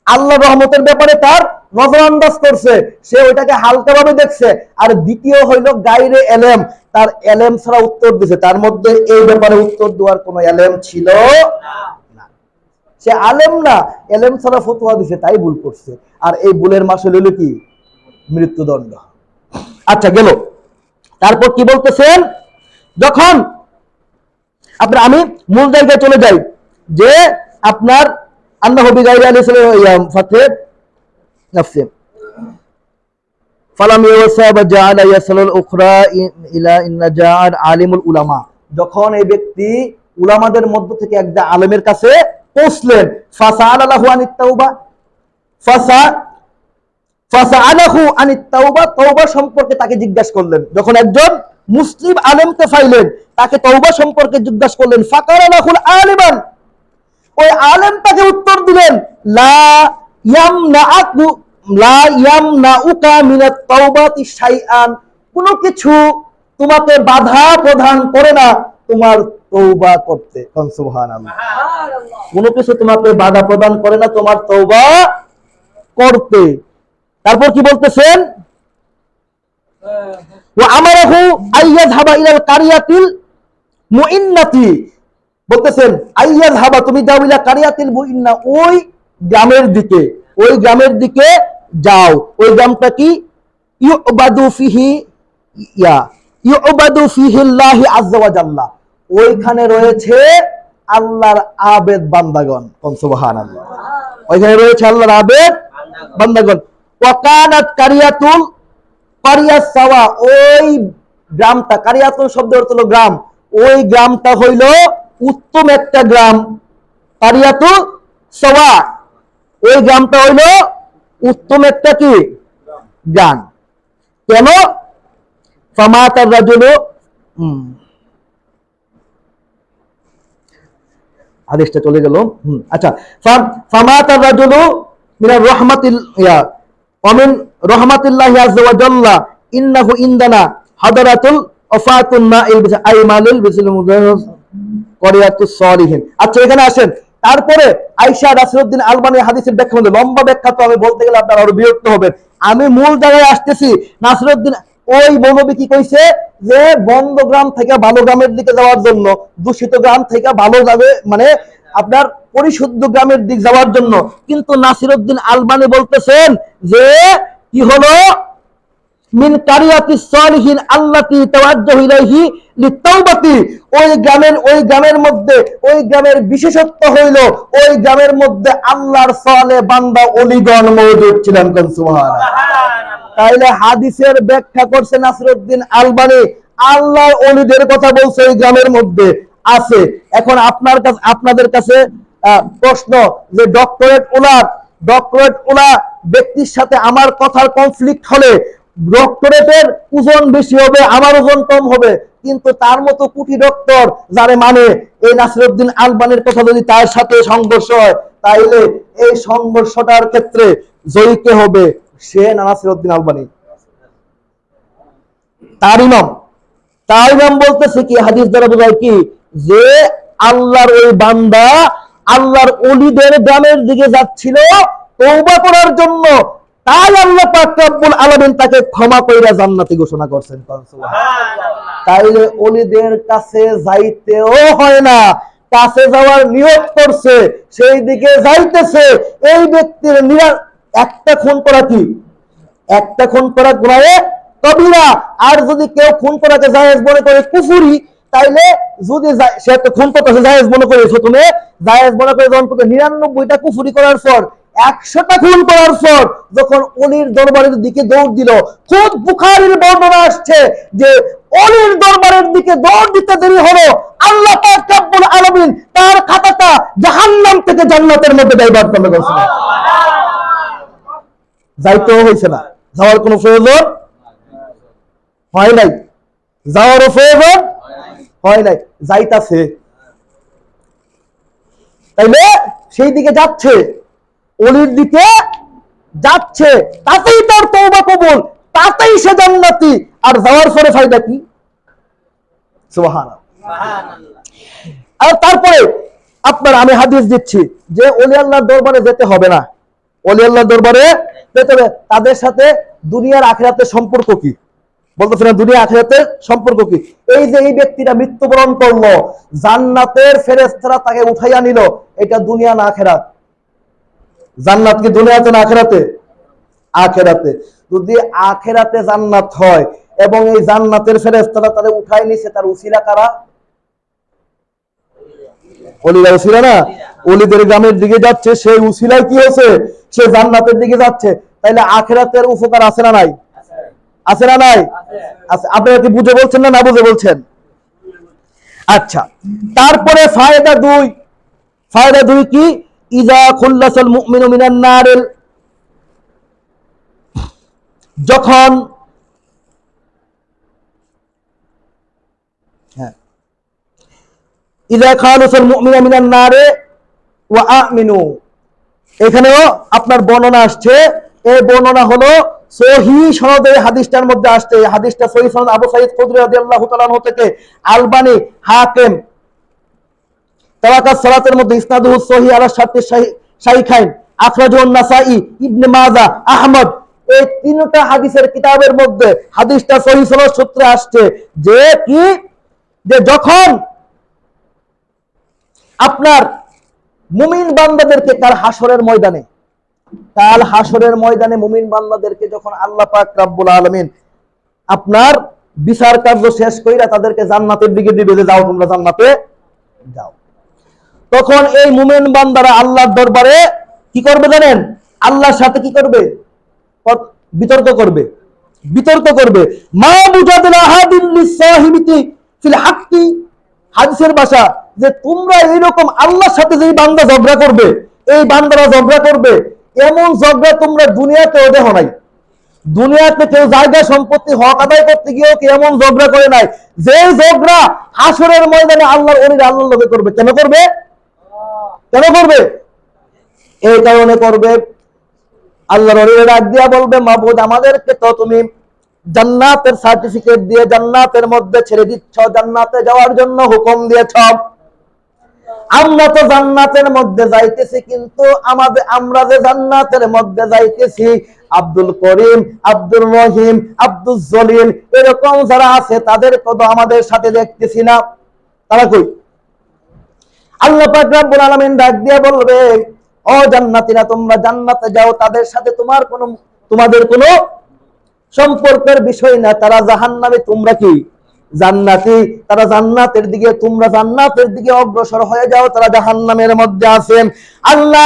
আল্লাহর রহমতের ব্যাপারে তার নজরআন্দাজ করছে, সে ওইটাকে হালকাভাবে দেখছে। আর দ্বিতীয় হইল গায়রে এলেম, তার এলেম ছাড়া উত্তর দিছে, তার মধ্যে এই ব্যাপারে উত্তর দেওয়ার কোনো এলেম ছিল না। সে আলেম না, এলেম ছাড়া ফতোয়া দিছে, তাই ভুল করছে। আর এই ভুলের মাসুল হলো কি? মৃত্যুদণ্ড। আচ্ছা গেল। তারপর কি বলতেছেন? যখন আপনার আমি মূল জায়গায় চলে যাই যে আপনার আন্নাহু বিগাইরি আলাইহিস ফাতে নাফসি ফালাম ইয়াসাব জাআলা ইয়াসালুল উখরা ইলা ইন্না জাআর আলিমুল উলামা, যখন এই ব্যক্তি উলামাদের মধ্য থেকে একজন আলেমের কাছে পৌঁছলেন, ফাসাআলাহু আনিত তাওবা, ফাসাআলাহু আনিত তাওবা, তওবা সম্পর্কে তাকে জিজ্ঞাসা করলেন। যখন একজন মুসলিম আলেমকে পাইলেন, তাকে তওবা সম্পর্কে জিজ্ঞাসা করলেন। ফাকারালাহুল আলিমান, ওই আলেম তাকে উত্তর দিলেন লা ইয়ামনাউকা মিনাত তাওবাতি শাইআন, কোনো কিছু তোমাকে বাধা প্রদান করে না তোমার তওবা করতে। সুবহানাল্লাহ। কোনো কিছু তোমাকে বাধা প্রদান করে না তোমার তওবা করতে। তারপর কি বলতেছেন? ওয়া আমারাহু আইয়াযহাবা ইলাল কারিয়াতিল মুইন্নাতি, বলতেছেন আইয়াযহাবা, তুমি যাও ইলা কারিয়াতিল মুইন্না, ওই গ্রামের দিকে, ওই গ্রামের দিকে যাও। ওই গ্রামটা কি? ইউবাদু ফিহিল্লাহি আযজা ওয়া জাল্লা, ওইখানে রয়েছে আল্লাহর আবেদ বান্দাগণ। সুবহানাল্লাহ। ওইখানে রয়েছে আল্লাহর আবেদ বান্দাগণ। ওয়া কানাত কারিয়াত সাওয়া, ওই গ্রামটা, কারিয়াতুল শব্দের অর্থ হলো গ্রাম, ওই গ্রামটা হইল উত্তম একটা গ্রাম। কারিয়াতুল সাওয়া, ওই গ্রামটা হইল উত্তম একটা কি গান। কেন? ফামাতার রাজুলু, আদেশটা চলে গেল। আচ্ছা, ফামাতার রাজুলু মিনার মিন রাহমাতিল্লাহি আযজা ওয়া জাল্লা ইন্নাহু ইনদানা হাদারাতুল ওয়াফাতুন মাইল আইমালুল করিয়াতুস সালিহিন। আচ্ছা এখানে আসেন। তারপরে আয়েশা নাসিরউদ্দিন আলবানী হাদিসের ব্যাখ্যা, লম্বা ব্যাখ্যা তো আমি বলতে গেলে আপনারা আরো বিরক্ত হবেন। আমি মূল জায়গায় আসতেছি। নাসিরউদ্দিন ওই মৌলবী কি কইছে যে বন্ধ গ্রাম থেকে ভালো গ্রামের দিকে যাওয়ার জন্য, দূষিত গ্রাম থেকে ভালো যাবে মানে আপনার পরিশুদ্ধ গ্রামের দিক যাওয়ার জন্য। কিন্তু নাসিরউদ্দিন আলবানী বলতেছেন যে কি হলো, মিন কারিয়াতিস সালিহিন আল্লাতী তাওয়াজ্জাহু ইলাইহি লিতাওবাতি, ওই গ্রামের মধ্যে ওই গ্রামের বিশেষত্ব হইল ওই গ্রামের মধ্যে আল্লাহর সালেহ বান্দা ওলিগণ মওজুদ ছিলেন। কোন সুবহানাল্লাহ। তাইলে হাদিসের ব্যাখ্যা করছে নাসিরউদ্দিন আলবানী, আল্লাহর ওলিদের কথা বলছে ওই গ্রামের মধ্যে আছে। এখন আপনাদের কাছে প্রশ্ন যে ডক্টরেট ওলা ব্যক্তির সাথে আমার কথার কনফ্লিক্ট হলে ডক্টরেটের ওজন বেশি হবে, আমার ওজন কম হবে, কিন্তু তার মতো কোটি ডক্টর যারে মানে এই নাসিরউদ্দিন আলবানীর কথা যদি তার সাথে সংঘর্ষ হয়, তাইলে এই সংঘর্ষটার ক্ষেত্রে জয়ী কে হবে? সে নাসিরউদ্দিন আলবানী। তার ইমাম বলতেছে কি, হাদিস দ্বারা বোঝায় কি যে আল্লাহর ওই বান্দা আল্লাহর ওলিদের গ্রামের দিকে যাচ্ছিল তওবা করার জন্য, তাই আল্লাহ পাক রব্বুল আলামিন তাকে ক্ষমা কইরা জান্নাতি ঘোষণা করছেন। সুবহানাল্লাহ। তাইলে ওলিদের কাছে যাইতেও হয় না, কাছে যাওয়ার নিয়ত করছে, সেই দিকে যাইতেছে, এই ব্যক্তির একটা খুন করা কি, একটা খুন করা গুনাহে কবিরা। আর যদি কেউ খুন করাকে জায়েজ মনে করে কুফরি, তাইলে যদি সে তো খুন করতেছে জায়েজ মনে করে, প্রথমে জায়েজ মনে করে যখন 99টা কুফরি করার পর 100টা খুন করার পর যখন অলির দরবারের দিকে দৌড় দিল, খুদ বুখারীর বর্ণনা আসছে যে অলির দরবারের দিকে দৌড় দিতে দেরি হলো, আল্লাহ পাক রব্বুল আলামিন তার খাতাটা জাহান্নাম থেকে জান্নাতের মধ্যে ডাইভার্ট করলো। যাইতেও হয়েছে না, যাওয়ার কোনো প্রয়োজন হয় নাই, যাওয়ারও প্রয়োজন হয় নাই, যাইতাছে। তাইলে সেই দিকে যাচ্ছে, অলির দিকে যাচ্ছে, তাতেই তার তওবা কবুল, তাতেই সে জান্নাতি। আর যাওয়ার পরে ফায়দা কি? সুবহানাল্লাহ। আর তারপরে আমি হাদিস দিচ্ছি যে ওলি আল্লাহর দরবারে যেতে হবে না, ওলি আল্লাহর দরবারে যেতে হবে। তাদের সাথে দুনিয়ার আখিরাতের সম্পর্ক কি বলতেছিলাম, দুনিয়া আখিরাতের সম্পর্ক কি? এই যে এই ব্যক্তিটা মৃত্যুবরণ করলো, জান্নাতের ফেরেশতারা তাকে উঠাইয়া নিল, এটা দুনিয়া না আখিরাত? জান্নাত কি দুনিয়াতে না আখিরাতে? আখিরাতে। যদি আখিরাতে জান্নাত হয় এবং এই জান্নাতের ফেরেশতারা তাকে উঠাই নিছে, তার উসিলা কারা? ওলিরা উসিলা না? ওলিদের গ্রামের দিকে যাচ্ছে, সেই উসিলায় কি হচ্ছে? সে জান্নাতের দিকে যাচ্ছে। তাইলে আখিরাতের উপকার আছে না নাই? আছে না নাই? আছে। আপনারা কি বুঝে বলছেন না বুঝে বলছেন? আচ্ছা, তারপরে ফায়দা 2 কি? ইজা খুল্লাসাল মুমিনু মিনান নারিল, যখন ইজা খালাসাল মুমিনু মিনান নারে ওয়া আমিনু, এখানেও আপনার বর্ণনা আসছে। এই বর্ণনা হলো সহিহ সনদে হাদিসটার মধ্যে আসছে। এই হাদিসটা সহিহ সনদ আবু সাঈদ খুদরি রাদিয়াল্লাহু তাআলা আনহু থেকে, আলবানী হাকিম তাওয়াকাস সালাতের মধ্যে ইসনাদুহু সহিহ আলা শারতি শাইখাইন, আখরাজুন নাসাই, ইবনে মাজাহ, আহমদ, এই তিনটা হাদিসের কিতাবের মধ্যে হাদিসটা সহিহ সনদ সূত্রে আসছে যে কি, যে যখন আপনার মুমিন বান্দাদেরকে কাল হাসরের ময়দানে মুমিন বান্দাদেরকে যখন আল্লাহ পাক রব্বুল আলামিন আপনার বিচার কার্য শেষ কইরা তাদেরকে জান্নাতের দিকে দিবে, যে যাও তোমরা জান্নাতে যাও, তখন এই মুমিন বান্দারা আল্লাহর দরবারে কি করবে জানেন? আল্লাহর সাথে কি করবে? বিতর্ক করবে। মা বুজাদিল আহাদিন লিসাহিবিতি ফিল হাক্কি, হাদিসের ভাষা যে তোমরা এইরকম আল্লাহর সাথে যে বান্দা ঝগড়া করবে, এই বান্দারা ঝগড়া করবে, এমন ঝগড়া তোমরা দুনিয়াতেও দেখো নাই। দুনিয়াতে কেউ জায়গা সম্পত্তি হক আদায় করতে গিয়েও কি এমন ঝগড়া করে নাই যে ঝগড়া হাসরের ময়দানে আল্লাহর ওলিরা আল্লাহর লগে করবে। কেন করবে? এই কারণে করবে, আল্লাহর ওলিরা ডাক দিয়া বলবে, মাবুদ আমাদেরকে তো তুমি জান্নাতের সার্টিফিকেট দিয়ে জান্নাতের মধ্যে ছেড়ে দিচ্ছ, জান্নাতে যাওয়ার জন্য হুকুম দিয়েছ, আমরা তো জান্নাতের মধ্যে যাইতেছি, কিন্তু আমরা যে জান্নাতের মধ্যে যাইতেছি আব্দুল করিম, আব্দুর রহিম, আব্দুল জলিল, এরকম যারা আছে তাদের কত আমাদের সাথে দেখতেছি না, তারা কই? আল্লাহ পাক রব্বুল আলামিন ডাক দিয়ে বলবে, ও জান্নাতীরা, তোমরা জান্নাতে যাও, তাদের সাথে তোমাদের কোনো সম্পর্কের বিষয় না, তারা জাহান্নামে, তোমরা কি জান্নাতি, তারা জান্নাতের দিকে, তোমরা জান্নাতের দিকে অগ্রসর হয়ে যাও, তারা জাহান্নামের মধ্যে আছেন। আল্লাহ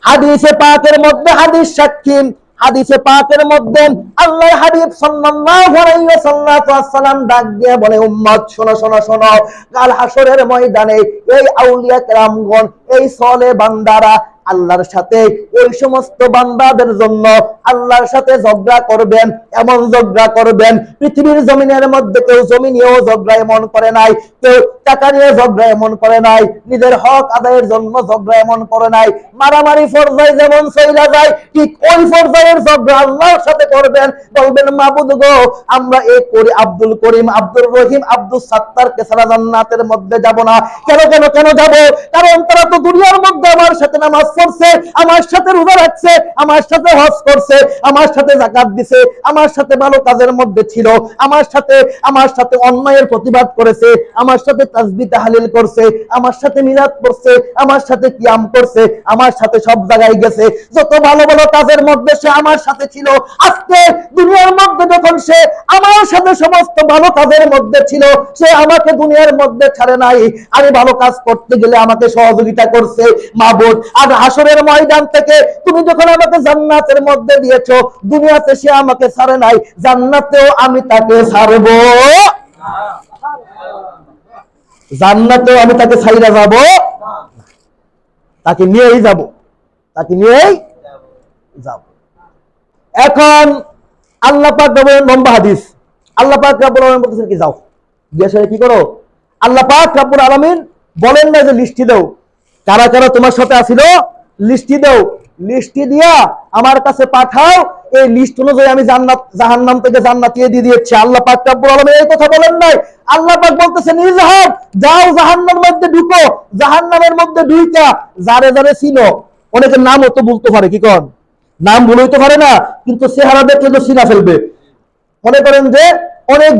হাদিসে পাকের মধ্যে হাদিস সাক্ষী, হাদিসে পাকের মধ্যে আল্লাহর হাবিব সাল্লাল্লাহু আলাইহি ওয়াসাল্লাম ডাক দিয়ে বলে, উম্মত শোনো শোনো শোনো, কাল হাসরের ময়দানে এই আউলিয়া কেরামগণ, এই সলে বান্দারা আল্লাহর সাথে, ওই সমস্ত বান্দাদের জন্য আল্লাহর সাথে ঝগড়া করবেন, এমন ঝগড়া করবেন পৃথিবীর জমিনের মধ্যে কেউ জমি নিয়েও ঝগড়া এমন করে নাই, কেউ টাকা নিয়ে ঝগড়া এমন করে নাই, নিজের হক আদায়ের জন্য ঝগড়া এমন করে নাই। মারামারি পর্যায়ে যেমন চইলা যায়, ঠিক ওই পর্যায়ের ঝগড়া আল্লাহর সাথে করবেন। বলবেন, মাবুদ গো, আমরা এই করি আব্দুল করিম, আব্দুর রহিম, আব্দুল সাত্তারকে ছাড়া জান্নাতের মধ্যে যাব না। কেন কেন কেন যাব? কারণ তারা তো দুনিয়ার মধ্যে আমার সাথে নামাজ পড়ছে, আমার সাথে রোজা রাখছে, আমার সাথে হজ করছে, আমার সাথে যাকাত দিছে, আমার সাথে ভালো কাজের মধ্যে ছিল, আমার সাথে অন্যায়ের প্রতিবাদ করেছে, আমার সাথে তাসবিহ তাহলিল করছে, আমার সাথে মিলাদ পড়ছে, আমার সাথে কিয়াম করছে, আমার সাথে সব জায়গায় গেছে, যত ভালো ভালো কাজের মধ্যে সে আমার সাথে ছিল। আজকে দুনিয়ার মধ্যে যখন সে আমার সাথে সমস্ত ভালো কাজের মধ্যে ছিল, সে আমাকে দুনিয়ার মধ্যে ছাড়ে নাই, আমি ভালো কাজ করতে গেলে আমাকে সহযোগিতা করছে। মাবুদ, আর হাসরের ময়দান থেকে তুমি যখন আমাকে জান্নাতের মধ্যে দিয়েছো, দুনিয়াতে সে আমাকে ছাড়ে নাই, জান্নাতেও আমি তাকে ছাড়বো, জান্নাতেও আমি তাকে ছাইরা যাব, তাকে নিয়েই যাব, তাকে নিয়েই যাব। এখন আল্লাহ পাক বলেন, লম্বা হাদিস, আল্লাহ পাক রব্বুল আলামিন বলতেছেন কি, যাও গিয়ে কি করো? আল্লাহ পাক রব্বুল আলামিন বলেন না যে লিস্টি দাও, কারা কারা তোমার সাথে আসিল, লিস্টি দাও, লিস্টি দিয়া আমার কাছে পাঠাও, এই লিস্ট অনুযায়ী আমি জাহান্নাম থেকে জান্নাতে দিয়ে দিয়েছি। আল্লাহ পাক রব্বুল আলামিন এই কথা বলেন নাই। আল্লাহ পাক বলতেছেন, ইজহাব, যাও জাহান্নামের মধ্যে ঢুকো, জাহান্নামের মধ্যে ঢুইকা যারে যারে চিনো, অনেকের নাম তো বলতে পারে, কি কোন নাম বলতে পারে না, কিন্তু চেহারা দেখলে তো চিনা ফেলবে। মনে করেন যে অনেক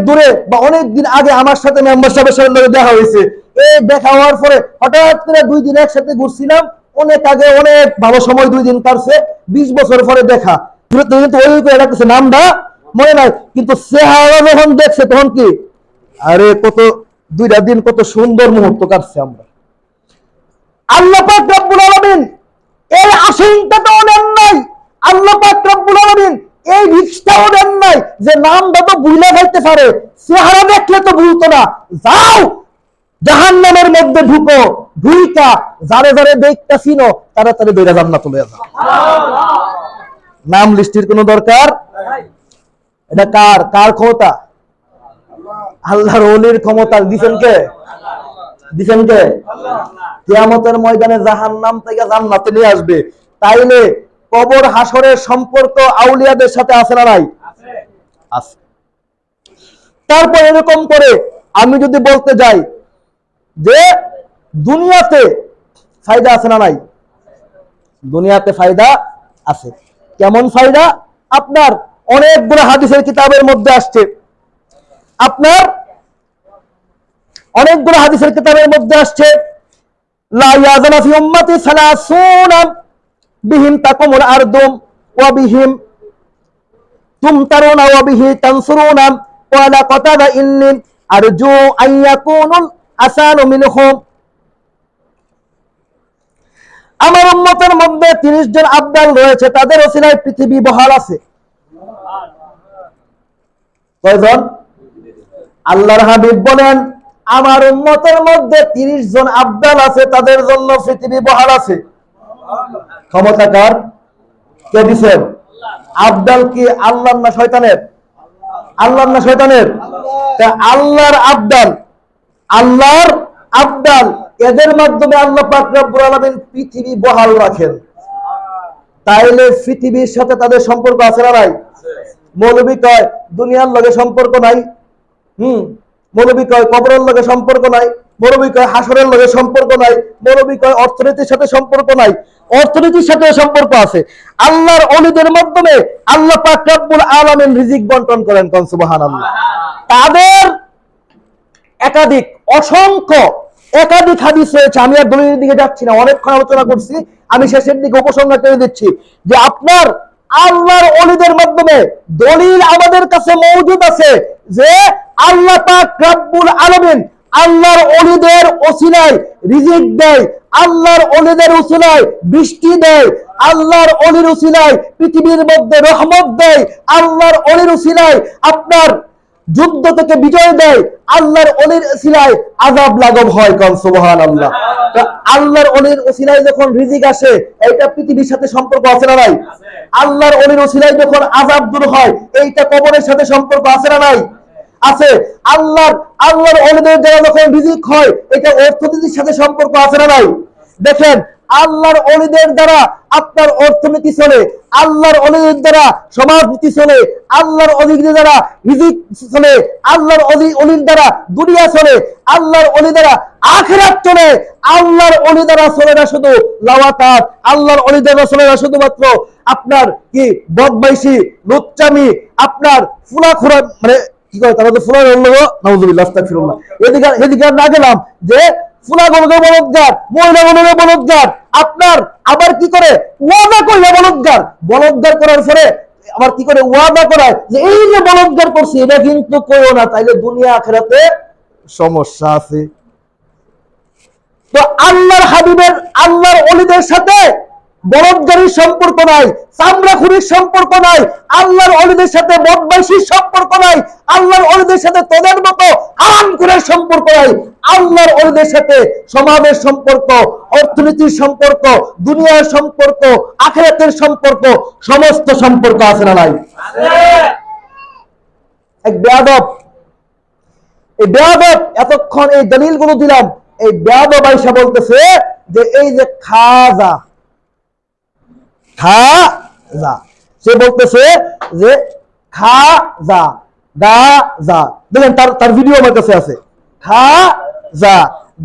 দূরে বা অনেক দিন আগে আমার সাথে মেম্বার সাহেবের সাথে দেখা হয়েছে, এই দেখা হওয়ার পরে হঠাৎ করে 2 দিন একসাথে ঘুরছিলাম, অনেক আগে অনেক ভালো সময় 2 দিন কাটছে, 20 বছর পরে দেখা, কিন্তু ওই নামটা মনে নাই, কিন্তু চেহারা যখন দেখছে তখন কি, আরে কত 2টা দিন কত সুন্দর মুহূর্ত কাটছে আমরা। আল্লাহ পাক রব্বুল আলামিন এই আশঙ্কাটাও নেন নাই, আল্লাহ পাক রব্বুল আলামিন এই রিস্কটাও নেন নাই যে নামটা তো ভুলে যাইতে পারে, চেহারা দেখলে তো ভুলতো না, যাও জাহান্নামের মধ্যে ঢুকো, ঢুইকা যারে যারে দেখতাছিনো তাড়াতাড়ি বেরা জান্নাতে চলে যাও। নাম লিস্টির কোনো দরকার? এটা কার ক্ষমতা? আল্লাহর ওলির ক্ষমতা। দিবেন কে? কিয়ামতের ময়দানে জাহান্নাম থেকে জান্নাতে নিয়ে আসবে। তাইলে কবর হাসরের সম্পর্ক আউলিয়াদের সাথে আছে না নাই? আছে। তারপর এরকম করে আমি যদি বলতে যাই যে দুনিয়াতে ফায়দা আছে না নাই? দুনিয়াতে ফায়দা আছে। কেমন ফায়দা? আপনার অনেকগুলো হাদিসের কিতাবের মধ্যে আসছে, আপনার অনেকগুলো হাদিসের কিতাবের মধ্যে আসছে, লা ইয়াজানা ফি উম্মতি সালাসুনা বিহিম তাকুমুল আরদুম ওয়া বিহিম তুমতারুনা ওয়া বিহি তানসুরুনা ওয়ালা কাতাদা ইন্নী আরজু আন ইয়াকুনুল আসানু মিনহুম। আমার উম্মতের মধ্যে 30 জন আবদাল রয়েছে, তাদের ওসিলায় পৃথিবী বহাল আছে। কয়জন? আল্লাহর হাবিব বলেন, আমার উম্মতের মধ্যে 30 জন আবদাল আছে, তাদের জন্য পৃথিবী বহাল আছে। ক্ষমতা কার? কে দিবেন? আবদাল কি আল্লাহর না শয়তানের? আল্লাহর না শয়তানের? তা আল্লাহর আবদাল এদের মাধ্যমে আল্লাহ পাক রব্বুল আলামিন পৃথিবী বহাল রাখেন। তাইলে পৃথিবীর সাথে তাদের সম্পর্ক আছে না নাই? মৌলবী কয় দুনিয়ার লগে সম্পর্ক নাই, মৌলবী কয় কবরের লগে সম্পর্ক নাই, মৌলবী কয় হাসরের লগে সম্পর্ক নাই, মৌলবী কয় অর্থনীতির সাথে সম্পর্ক নাই। অর্থনীতির সাথে সম্পর্ক আছে। আল্লাহর ওলিদের মাধ্যমে আল্লাহ পাক রব্বুল আলামিন রিজিক বন্টন করেন, কোন সুবহানাল্লাহ। তাদের একাধিক অসংখ্য একাধিক হাদিস রয়েছে। আমি আর দলিলের দিকে যাচ্ছি না, অনেকক্ষণ আলোচনা করছি, আমি শেষের দিকে উপসংহার করে দিচ্ছি যে আপনার আল্লাহর ওলিদের মাধ্যমে দলিল আমাদের কাছে মওজুদ আছে যে আল্লাহ পাক রব্বুল আলামিন আল্লাহর ওলিদের ওসিলায় রিজিক দেয়, আল্লাহর ওলিদের ওসিলায় বৃষ্টি দেয়, আল্লাহর ওলির ওসিলায় পৃথিবীর মধ্যে রহমত দেয়, আল্লাহর ওলির ওসিলায় আপনার যুদ্ধ থেকে বিজয় দেয়, আল্লাহর ওলির ওসিলায় আযাব লাঘব হয়, কোন সুবহানাল্লাহ। তো আল্লাহর ওলির ওসিলায় যখন রিজিক আসে, এটা পৃথিবীর সাথে সম্পর্ক আছে না নাই? আল্লাহর ওলির ওসিলায় যখন আযাব দূর হয়, এইটা কবরের সাথে সম্পর্ক আছে না নাই? আছে। আল্লাহর ওলিদের দ্বারা যখন রিজিক হয়, এটা অর্থনীতির সাথে সম্পর্ক আছে না নাই? দেখেন, আল্লাহর ওলিদের দ্বারা আপনার অর্থনীতি চলে, আল্লাহর ওলিদের দ্বারা সমাজনীতি চলে, আল্লাহর ওলিদের দ্বারা রিজিক চলে, আল্লাহর ওলির দ্বারা দুনিয়া চলে, আল্লাহর ওলি দ্বারা আখিরাত চলে। আল্লাহর ওলি দ্বারা চলে না শুধু লাওয়াতাত, আল্লাহর ওলি দ্বারা চলে না শুধুমাত্র আপনার কি বদমাইশি, লুচ্চামি, আপনার ফুলাখোরা, মানে কি করে তারা তো ফুলা নাউযুবিল্লাহ আস্তাগফিরুল্লাহ। এদিকে না গেলাম যে ফুলাগণকে বলৎকার, মহিলাগণকে বলৎকার, আপনার আবার কি করে ওয়াদা করলে বলৎকার করার পরে আবার কি করে ওয়াদা করায় যে এই যে বলৎকার করছি এটা কিন্তু কইও না, তাইলে দুনিয়া আখিরাতে সমস্যা আছে। তো আল্লাহর হাবিবের আল্লাহর ওলিদের সাথে বলৎকারীর সম্পর্ক নাই, চামড়াখুরির সম্পর্ক নাই, আল্লাহর ওলিদের সাথে বদমাইশির সম্পর্ক নাই, আল্লাহর ওলিদের সাথে তোদের মতো হারামখোরের সম্পর্ক নাই। আল্লাহর ওলিদের সাথে সমাজের সম্পর্ক, অর্থনীতির সম্পর্ক, দুনিয়ার সম্পর্ক, আখিরাতের সম্পর্ক, সমস্ত সম্পর্ক আছে না নাই? এক বেয়াদব, এই বেয়াদব এতক্ষণ এই দলিলগুলো দিলাম, এই বেয়াদব আয়েশা বলতেছে যে এই যে খাজা, সে বলতেছে যে খাজা গাজা, দেখেন তার ভিডিও আমার কাছে আছে, খাজা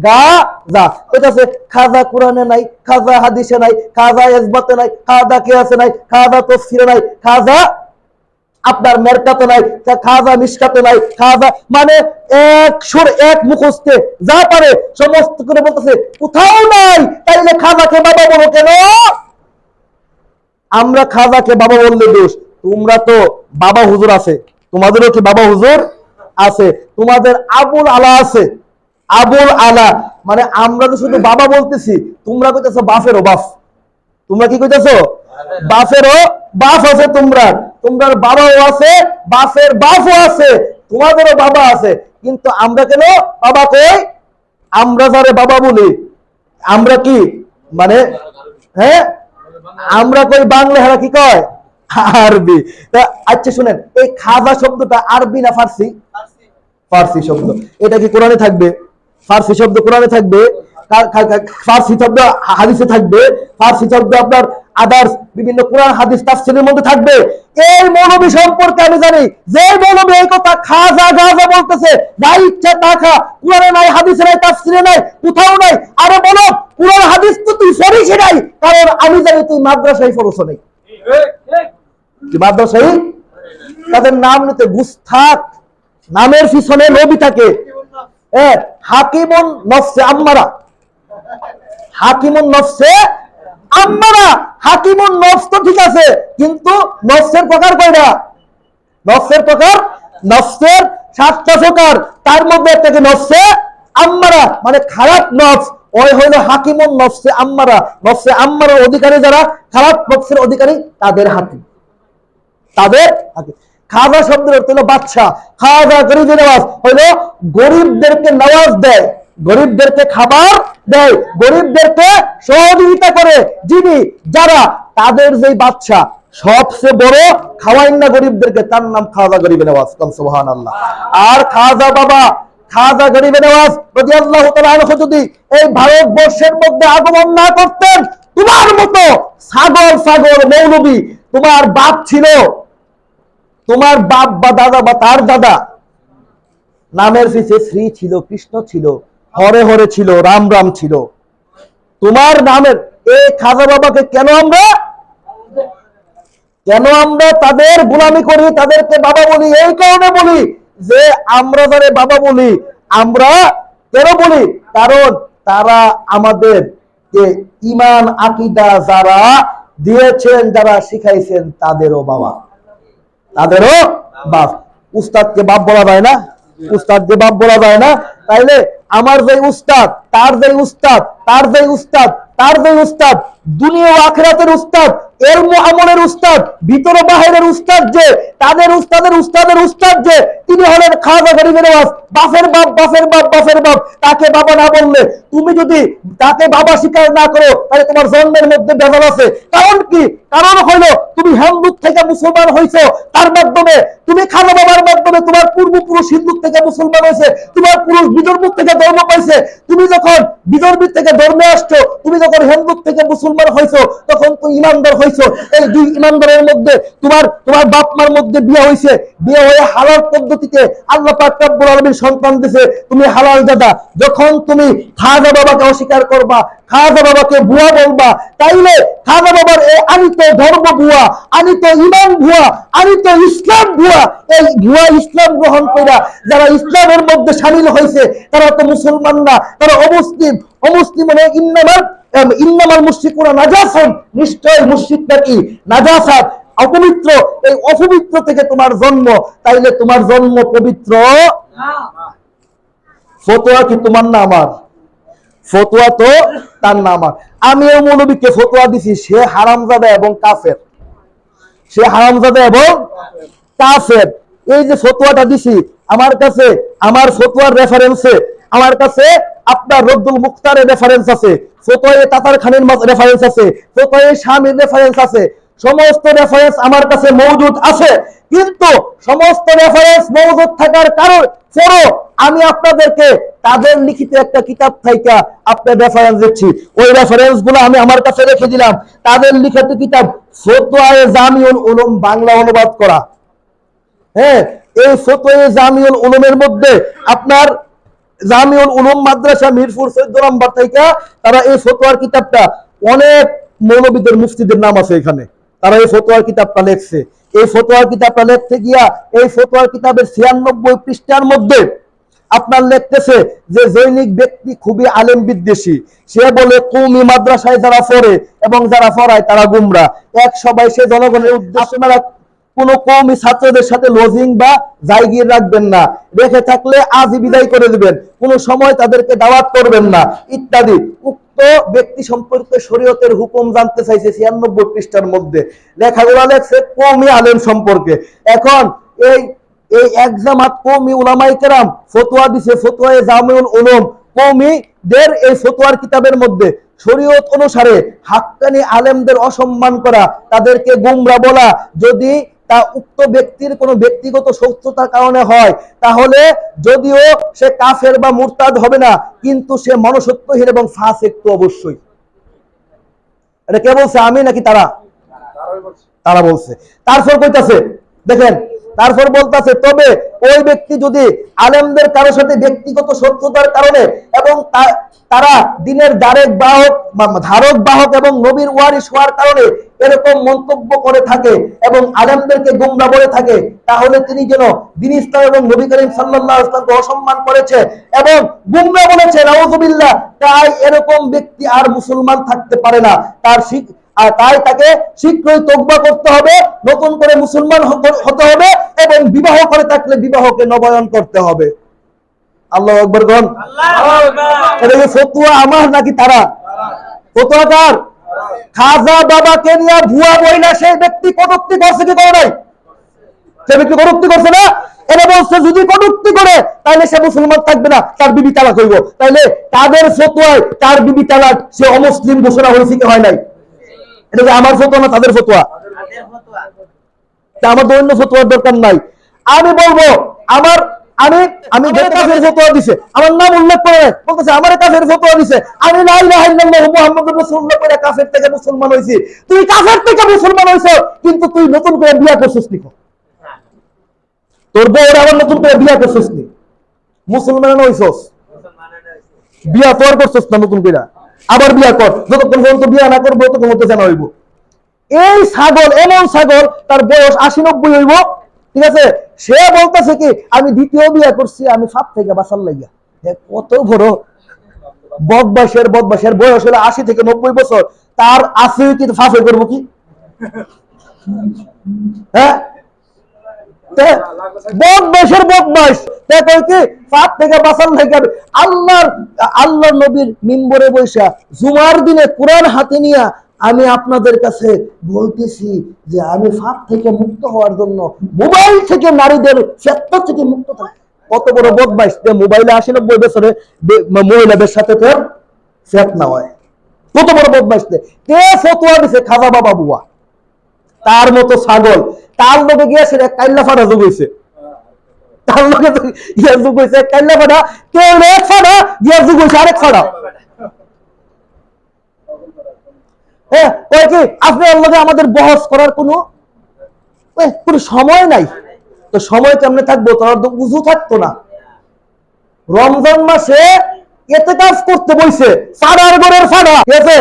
গাজা, এটা আছে খাজা কোরআনে নাই, খাজা হাদিসে নাই, খাজা ইসবাতে নাই, খাজা কিয়াসে নাই, খাজা তাফসিরে নাই, খাজা আপনার মেরকাতে নাই, খাজা মিশকাতে নাই, খাজা মানে এক সুর এক মুখস্থে যা পারে সমস্ত করে বলতেছে কোথাও নাই। তাইলে খাজাকে বাবা বলো কেন? আমরা খাজাকে বাবা বললে দোষ, তোমরা তো বাবা হুজুর আছে, তোমাদেরও কি বাবা হুজুর আছে? তোমাদের আবুল আলা আছে, আবুল আলা মানে আমরা তো শুধু বাবা বলতেছি, তোমরা কইতেছো বাফেরও বাপ। তোমরা কি কইতেছো? বাফেরও বাপ আছে, তোমরার বাবাও আছে, বাপের বাপও আছে, তোমাদেরও বাবা আছে। কিন্তু আমরা কেন বাবা কই? আমরা যারে বাবা বলি আমরা কি মানে হ্যাঁ আমরা কই বাংলা, হারা কি কয় আরবি। আচ্ছা শুনেন, এই খাজা শব্দটা আরবি না ফার্সি? ফার্সি শব্দ। এটা কি কোরআনে থাকবে? ফার্সি শব্দ কোরআনে থাকবে, ফার্সি শব্দ হাদিসে থাকবে, ফার্সি শব্দ আপনার আদার্স বিভিন্ন কোরআন হাদিস তাফসীরের মধ্যে থাকবে। এই মৌলবী সম্পর্কে আমি জানি, যে মৌলবী এই কথা খাজা গাজা বলতেছে, যা ইচ্ছা তা খা, কোরআনে নাই, হাদিসে নাই, তাফসীরে নাই, কোথাও নাই। আরে বলো কোরআন হাদিস তো তুই পড়িস নাই, কারণ আমি জানি তুই মাদ্রাসায় পড়ছ নাই। তুই মাদ্রাসায় তাদের নাম নিতে গুস্তাখ, নামের পিছনে নবী থাকে। হাকিমুন নফসে আম্মারা, হাকিমুন নফসে আম্মারা, হাকিমুন নফস তো ঠিক আছে, কিন্তু নফসের প্রকার কয়টা? নফসের প্রকার, নফসের 7টা প্রকার, তার মধ্যে একটা কি নফসে আম্মারা মানে খারাপ নফস, ওই হইলো হাকিমুন নফসে আম্মারা। নফসে আম্মারার অধিকারী যারা, খারাপ নফসের অধিকারী, তাদের হাকিম, তাদের হাকিম। খাজা শব্দের অর্থ হলো বাদশা। খাজা গরিবের নওয়াজ হইলো গরিবদেরকে নওয়াজ দেয়, গরিবদেরকে খাবার দেয়, গরিবদেরকে সহযোগিতা করে, যিনি যারা তাদের যে বাদশা সবচেয়ে বড় খাওয়াইন না গরিবদেরকে, তার নাম খাজা গরিবের নওয়াজ। সুবহানাল্লাহ। আর খাজা বাবা, খাজা গরিবের নওয়াজ রাদিয়াল্লাহু তাআলা আনহু যদি এই ভারতবর্ষের মধ্যে আগমন না করতেন, তোমার মতো ছাগল মৌলবী, তোমার বাপ ছিল, তোমার বাপ বা দাদা বা তার দাদা নামের পিছে শ্রী ছিল, কৃষ্ণ ছিল, হরে হরে ছিল, রাম রাম ছিল। তোমার নামের এই খাজা বাবাকে কেন আমরা তাদের গোলামি করি, তাদেরকে বাবা বলি? এই কারণে বলি যে আমরা যারা বাবা বলি, আমরা কেন বলি? কারণ তারা আমাদের যে ঈমান আকীদা যারা দিয়েছেন, যারা শিখাইছেন, তাদেরও বাবা, তাদেরও বাপ। উস্তাদকে বাপ বলা যায় না? উস্তাদকে বাপ বলা যায় না? তাইলে আমার যে উস্তাদ, তার যে উস্তাদ, তার যে উস্তাদ, তার যে উস্তাদ, দুনিয়া ও আখিরাতের উস্তাদ, ইলম ও আমলের উস্তাদ, ভিতর ও বাহিরের উস্তাদ, যে তাদের উস্তাদের উস্তাদের উস্তাদ, যে তিনি হলেন খাজা গরিব নওয়াজ। বাপের বাপ, বাপের বাপ, বাপের বাপ, তাকে বাবা না বললে, তুমি যদি তাকে বাবা স্বীকার না করো, তাহলে তোমার জন্মের মধ্যে ভেজাল আছে। কারণ কি? কারণ হলো তুমি হিন্দু থেকে মুসলমান হইছো, তার মাধ্যমে তুমি খাজা বাবার মাধ্যমে তোমার পূর্বপুরুষ হিন্দু থেকে মুসলমান হয়েছে, তোমার পুরুষ বিদর্ভ থেকে ধর্ম পাইছে। তুমি যখন বিদর্ভী থেকে ধর্মে আসছো, তুমি যখন হিন্দু থেকে মুসলমান হইছো, তখন তুমি ইমানদার হইছো। এই দুই ইমানদারের মধ্যে তোমার বাপ মার মধ্যে বিয়ে হয়েছে, বিয়ে হয়ে হালাল পদ্ধতিতে আল্লাহ পাক রব্বুল আলামিন সন্তান দিয়েছে, তুমি হালাল দাদা। যখন তুমি খাজা বাবাকে অস্বীকার করবা, খাজা বাবাকে ভুয়া বলবা, তাইলে খাজা বাবার এই আনিত ধর্ম ভুয়া, আনিত ইমান ভুয়া, আনিত ইসলাম ভুয়া। এই ভুয়া ইসলাম গ্রহণ কইরা যারা ইসলামের মধ্যে শামিল হয়েছে, তারা তো মুসলমান না, তারা অমুসলিম। অমুসলিম মানে ইন্নামাল মুশরিকুনা নাজাসুন, নিশ্চয় মুশরিকটা কি? নাজাসাত, অপবিত্র। এই অপবিত্র থেকে তোমার জন্ম, তাইলে তোমার জন্ম পবিত্র। ফতোয়া কি তোমার না আমার? ফতোয়া তো তার না আমার। আমি এই মৌলবীকে ফতোয়া দিছি, সে হারামজাদা এবং কাফের, সে হারামজাদা এবং কাফের। এই যে ফতোয়াটা দিছি, আমার কাছে আমার ফতোয়ার রেফারেন্সে আমার কাছে আপনার রদ্দুল মুখতারের রেফারেন্স আছে, ফতোয়ায়ে তাতার খানের রেফারেন্স আছে, ফতোয়ায়ে শামির রেফারেন্স আছে, সমস্ত রেফারেন্স আমার কাছে মওজুদ আছে। কিন্তু সমস্ত রেফারেন্স মওজুদ থাকার কারণ পরও আমি আপনাদেরকে তাদের লিখিত একটা কিতাব থেকে আপনার রেফারেন্স দিচ্ছি। ওই রেফারেন্স গুলো আমি আমার কাছে রেখে দিলাম। তাদের লিখিত কিতাব ফতোয়ায়ে জামিউল উলুম, বাংলা অনুবাদ করা। হ্যাঁ, এই ফতোয়ায়ে জামিউল উলুমের মধ্যে আপনার জামিউল উলুম মাদ্রাসা মিরপুর 14 নম্বর থেকে তারা এই ফতোয়ার কিতাবটা, অনেক মৌলবীদের মুফতিদের নাম আছে এখানে, তারা এই ফতোয়ার কিতাবটা লিখছে। এই ফতোয়ার কিতাবটা লিখতে গিয়া এই ফতোয়ার কিতাবের 96 পৃষ্ঠার মধ্যে আপনার লিখতেছে যে জৈনিক ব্যক্তি খুবই আলেম বিদ্বেষী। সে বলে কওমি মাদ্রাসায় যারা পড়ে এবং যারা পড়ায় তারা গুমরা। এক সবাই সে জনগণের উদ্দেশ্যে কোন কওমি ছাত্রদের সাথে লজিং বা জায়গির রাখবেন না, রেখে থাকলে আজই বিদায় করে দিবেন, কোন সময় তাদেরকে দাওয়াত করবেন না ইত্যাদি। উক্ত ব্যক্তি সম্পর্কে শরীয়তের হুকুম জানতে চাইছে 96 পৃষ্ঠার মধ্যে। লেখাগুলো লেখছে কওমি আলেম সম্পর্কে। এখন এই এক জামাত কওমি উলামায়ে কেরাম ফতোয়া দিছে, ফতোয়ায়ে জামিউল উলুম কওমিদের এই ফতোয়ার কিতাবের মধ্যে শরীয়ত অনুসারে হাক্কানি আলেমদের অসম্মান করা, তাদেরকে গুমরা বলা, যদি তা উক্ত ব্যক্তির কোনো ব্যক্তিগত শত্রুতার কারণে হয়, তাহলে যদিও সে কাফের বা মুরতাদ হবে না, কিন্তু সে মনুষ্যত্বহীন এবং ফাসিক তো অবশ্যই। এটা কে বলছে? আমি নাকি তারা? তারা বলছে। তারপর কইতাছে, দেখেন, তারপর বলতেছে, তবে ওই ব্যক্তি যদি আলেমদের কারোর সাথে ব্যক্তিগত শত্রুতার কারণে এবং তারা দিনের ধারক বাহক এবং নবীর ওয়ারিস হওয়ার কারণে এরকম মন্তব্য করে থাকে এবং আলেমদেরকে গুমরা বলে থাকে, তাহলে তিনি যেন দ্বীন ইসলাম এবং নবী করিম সাল্লাল্লাহু আলাইহি ওয়াসাল্লামকে অসম্মান করেছে এবং গুমরা বলেছে, নাউযুবিল্লাহ। তাই এরকম ব্যক্তি আর মুসলমান থাকতে পারে না, তাই তাকে শীঘ্রই তওবা করতে হবে, নতুন করে মুসলমান হতে হবে এবং বিবাহ করে থাকলে বিবাহকে নবায়ন করতে হবে। আল্লাহু আকবার বলুন। এটা কি ফতোয়া আমার নাকি তারা? ফতোয়া কার? খাজা বাবাকে নিয়ে ভুয়া বইলা সেই ব্যক্তি কটূক্তি করছে কি করে নাই? সে ব্যক্তি কটূক্তি করছে না? এরা বলছে যদি কটূক্তি করে তাহলে সে মুসলমান থাকবে না, তার বিবি তালাক হইব। তাইলে তাদের ফতোয়ায় তার বিবি তালাক, সে অমুসলিম ঘোষণা হয়েছে কি হয় নাই? এটা কি আমার ফতোয়া না তাদের ফতোয়া? আমার অন্য ফতোয়ার দরকার নাই। আমি বলবো আমি কাফের ফতোয়া দিছে, আমার নাম উল্লেখ করে বলতেছে আমার কাফের ফতোয়া দিছে, আমি লা ইলাহা ইল্লাল্লাহ মুহাম্মাদুর রাসূলুল্লাহ পড়ে কাফের থেকে মুসলমান হইছি। তুই কাফের থেকে মুসলমান হইছ, কিন্তু তুই নতুন করে বিয়ে করছিস নি? তোর বউর আবার নতুন করে বিয়ে করছিস নি? মুসলমান হইছস? বিয়া তোর করছস না নতুন কইরা, আবার বিয়া কর, যতক্ষণ পর্যন্ত বিয়া না করবো ততক্ষণ পর্যন্ত জানা হইব। এই ছাগল এমন ছাগল, তার বয়স 80-90 হইব, ঠিক আছে, সে বলতেছে কি আমি দ্বিতীয় বিয়া করছি আমি ফাঁদ থেকে বাঁচার লাগিয়া। কত বড় বদমাশের বয়স হলো 80-90 বছর, তার আছে কি ফাঁসে করবো কি? হ্যাঁ, বদমাশের বদমাশ দেখো কি ফাঁদ থেকে বাঁচার লাগে। আল্লাহর নবীর মিম্বরে বৈশা জুমার দিনে কোরআন হাতে নিয়ে আমি আপনাদের কাছে বলতেছি যে আমি ফাঁদ থেকে মুক্ত হওয়ার জন্য মোবাইল থেকে, নারীদের ফেতনা থেকে মুক্ত থাকি। কত বড় বদমাইশ, মোবাইলে 80-90 বছরে মহিলাদের সাথে তোর ফেতনা হয়। কত বড় বদমাইশ, কে ফতোয়া দিছে? খাজা বাবা বুয়া। তার মতো ছাগল, তার লোকে গিয়েছে কাইল্লা ফাড়া যুগ হয়েছে, তার লোকে গিয়ে যুগ হয়েছে কাইল্লা ফাড়া, কেউ এক ফাড়া গিয়ে যুগ হয়েছে আরেক ফাড়া। হ্যাঁ, কয় কি আপনার লগে আমাদের বহস করার কোনো সময় নাই। তো সময় কেমনে থাকবো? তোমার তো উজু থাকতো না। রমজান মাসে ইতিকাফ করতে বইছে, ফাড়ার ঘরের ফাড়া, ঠিক আছে,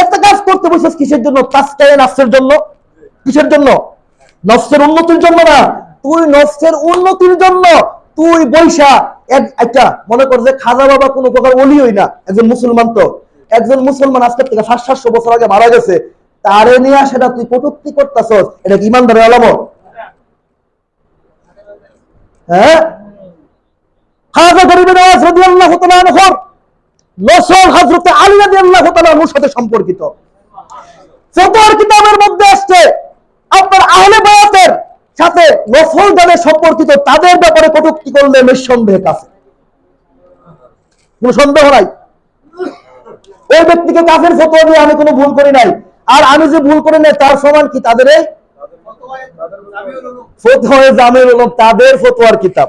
ইতিকাফ করতে বইছে কিসের জন্য? তাসকিয়া নফসের জন্য। কিসের জন্য? নফসের উন্নতির জন্য না, তুই নফসের উন্নতির জন্য তুই বৈশা একটা মনে কর যে খাজা বাবা কোনো প্রকার ওলিই না, একজন মুসলমান। তো একজন মুসলমান আজকের থেকে 500-700 বছর আগে মারা গেছে, তারে নিয়ে সেটা তুই কটূক্তি করতেছস, এটা কি ইমানদারের আলামত? হ্যাঁ, খাজা গরিব নওয়াজ রাদিয়াল্লাহু তাআলা আনহুর নসল হযরত আলী রাদিয়াল্লাহু তাআলা আনহুর সাথে সম্পর্কিত। ফতোয়ার কিতাবের মধ্যে আসছে আপনার আহলে বায়াতের সাথে নফল যাদের সম্পর্কিত তাদের ব্যাপারে কটূক্তি করলে নিঃসন্দেহ কাফের, কোনো সন্দেহ নাই। ওই ব্যক্তিকে কাফের ফতোয়া দিয়ে আমি কোনো ভুল করি নাই, আর আমি যে ভুল করি নাই তার সমান কি তাদের এই ফতোয়া জামিল উলুম, তাদের ফতোয়ার কিতাব।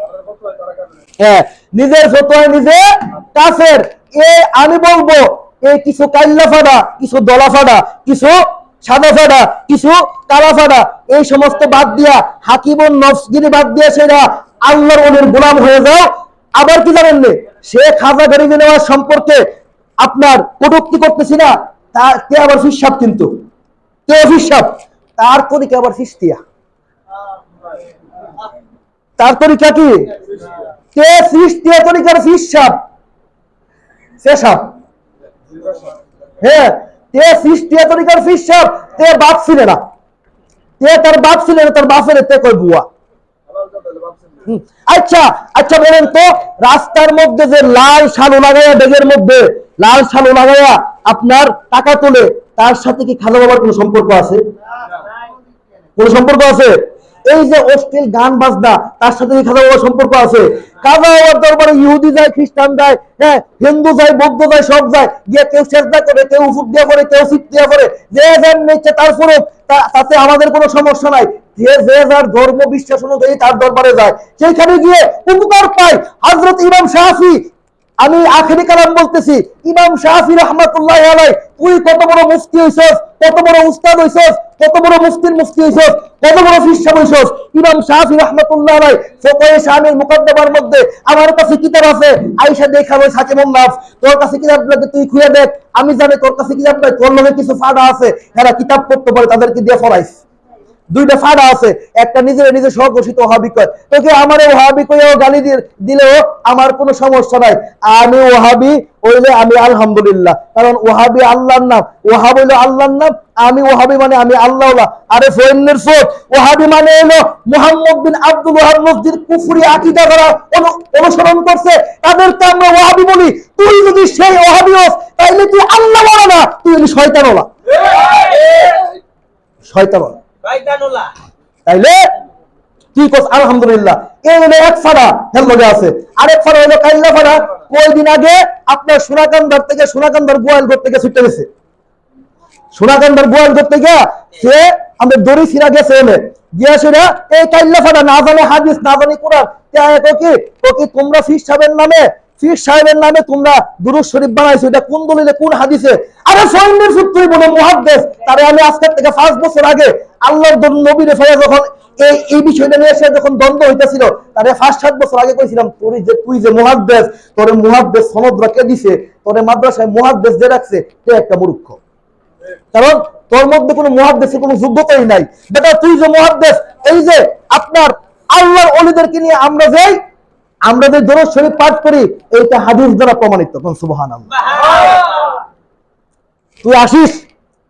হ্যাঁ, নিজের ফতোয়া নিজে কাফের। আমি বলবো এই কিছু কাইল্লা ফাড়া, কিছু দলা ফাড়া, কিছু সাদা ফাড়া, কিছু কালা ফাড়া, এই সমস্ত বাদ দিয়া হাকিমুন নফসগিরি বাদ দিয়া সেটা আল্লাহর ওলির গোলাম হয়ে যাও। আবার কি জানেন নে, সে খাজা গরিব নওয়াজ সম্পর্কে আপনার কটূক্তি করতেছি না, কে আবার ফিসাব, কিন্তু কে ফিসাব, তার তরিকা আবার ফিস্তিয়া, তার তরিকা কি? কে ফিস্তিয়া তরিকার ফিসাব, সেসাব। হ্যাঁ, তে ফিস্তিয়া তরিকার ফিসাব, তে বাপ ছিল না, তে তার বাপ ছিল না, তার বাপের তে কই বুয়া। আচ্ছা আচ্ছা বলেন তো, রাস্তার মধ্যে যে লাল শালু লাগাইয়া, ব্যাগের মধ্যে লাল শালু লাগাইয়া আপনার টাকা তোলে, তার সাথে কি খাজা বাবার কোনো সম্পর্ক আছে? কোন সম্পর্ক আছে? এই যে অশ্লীল গান বাজনা, তার সাথে কি খাজা বাবার সম্পর্ক আছে? খাজা বাবার দরবারে ইহুদি যায়, খ্রিস্টান যায়, হ্যাঁ, হিন্দু যায়, বৌদ্ধ যায়, সব যায়, গিয়ে কেউ সেজদা করে, কেউ উফুক দিয়ে করে, কেউ সিট দিয়ে করে, যে যার নিচ্ছে তারপরে তাতে আমাদের কোনো সমস্যা নাই। যে যার ধর্ম বিশ্বাস অনুযায়ী তার দরবারে যায়, সেইখানে গিয়ে উপকার পায়। হযরত ইমাম শাফি, আমি আখেরি কালাম বলতেছি, ইমাম শাফি রাহমাতুল্লাহি আলাইহি, তুই কত বড় মুফতি হইছস, কত বড় উস্তাদ হইছস, কত বড় মুফতির মুফতি হইছস, কত বড় ফিসা হইছস। ইমাম শাফি রাহমাতুল্লাহি আলাইহি ফতোয়া শামিল মুকদ্দমার মধ্যে, আমার কাছে কিতাব আছে, আয়েশা দেখাবে সাকিমুন নাফস, তোর কাছে কিতাব লাগে তুই খুঁজে দেখ, আমি জানি তোর কাছে কিতাব নাই, তোর লগে কিছু ফাড়া আছে, এরা কিতাব পড়তে পারে, তাদেরকে দিয়ে পড়াইস। দুইটা ফাড়া আছে, একটা নিজে স্বঘোষিত ওহাবি কয়, তোকে আমারে ওহাবি কইও গালি দিলেও আমার কোনো সমস্যা নাই, আমি ওহাবি হইলে আমি আলহামদুলিল্লাহ, কারণ ওহাবি আল্লাহর নাম, ওহাব হইলো আল্লাহর নাম, আমি ওহাবি মানে আমি আল্লাহওয়ালা। আরে ফোনের ফোট, ওহাবি মানে হলো মুহাম্মদ বিন আব্দুল ওয়াহাব নজদীর কুফরি আকীদা যারা অনুসরণ করছে তাদেরকে আমরা ওহাবি বলি। তুই যদি সেই ওহাবি হস তাইলে তুই আল্লাহওয়ালা না, তুই হলি শয়তানওয়ালা, শয়তানওয়ালা। তাইলে কি কস? আলহামদুলিল্লাহ। এই হলো এক ফাড়া, হেল লগে আছে। আরেক ফাড়া হলো কাইল্লা ফাড়া, কয়দিন আগে আপনার সোনাকান্দার গোয়ালঘর থেকে ছুটে গেছে, সোনাকান্দার গোয়ালঘর থেকে সে আমাদের দড়ি ছিঁড়া গেছে, এনে গিয়া সেরা এই কাইল্লা ফাড়া, না জানে হাদিস, না জানে কোরআন, কি তোমরা ফির সাহেবের নামে তোমরা দুরূদ শরীফ বানাইছো, এটা কোন দলিলে, কোন হাদিসে? আরে সৈন্যের সূত্রই বলে মুহাদ্দিস, তারে আমি আজকের থেকে 5 বছর আগে আল্লাহর নবীর ফয়া যখন এই বিষয়টা নিয়ে এসে যখন দ্বন্দ্ব হইতেছিল, তারে 5-7 বছর আগে কইছিলাম তুই যে মুহাদ্দিস, তোরে মুহাদ্দিস সনদ রাখে দিছে, তোরে মাদ্রাসায় মুহাদ্দিস যে রাখছে, সে একটা মূর্খ। কারণ তোর মধ্যে কোনো মুহাদ্দিসের কোনো যোগ্যতাই নাই। বেটা তুই যে মুহাদ্দিস, এই যে আপনার আল্লাহর ওলিদেরকে নিয়ে আমরা যে দরুদ শরীফ পাঠ করি, এইটা হাদিস দ্বারা প্রমাণিত। কোন সুবহানাল্লাহ। তুই আসিস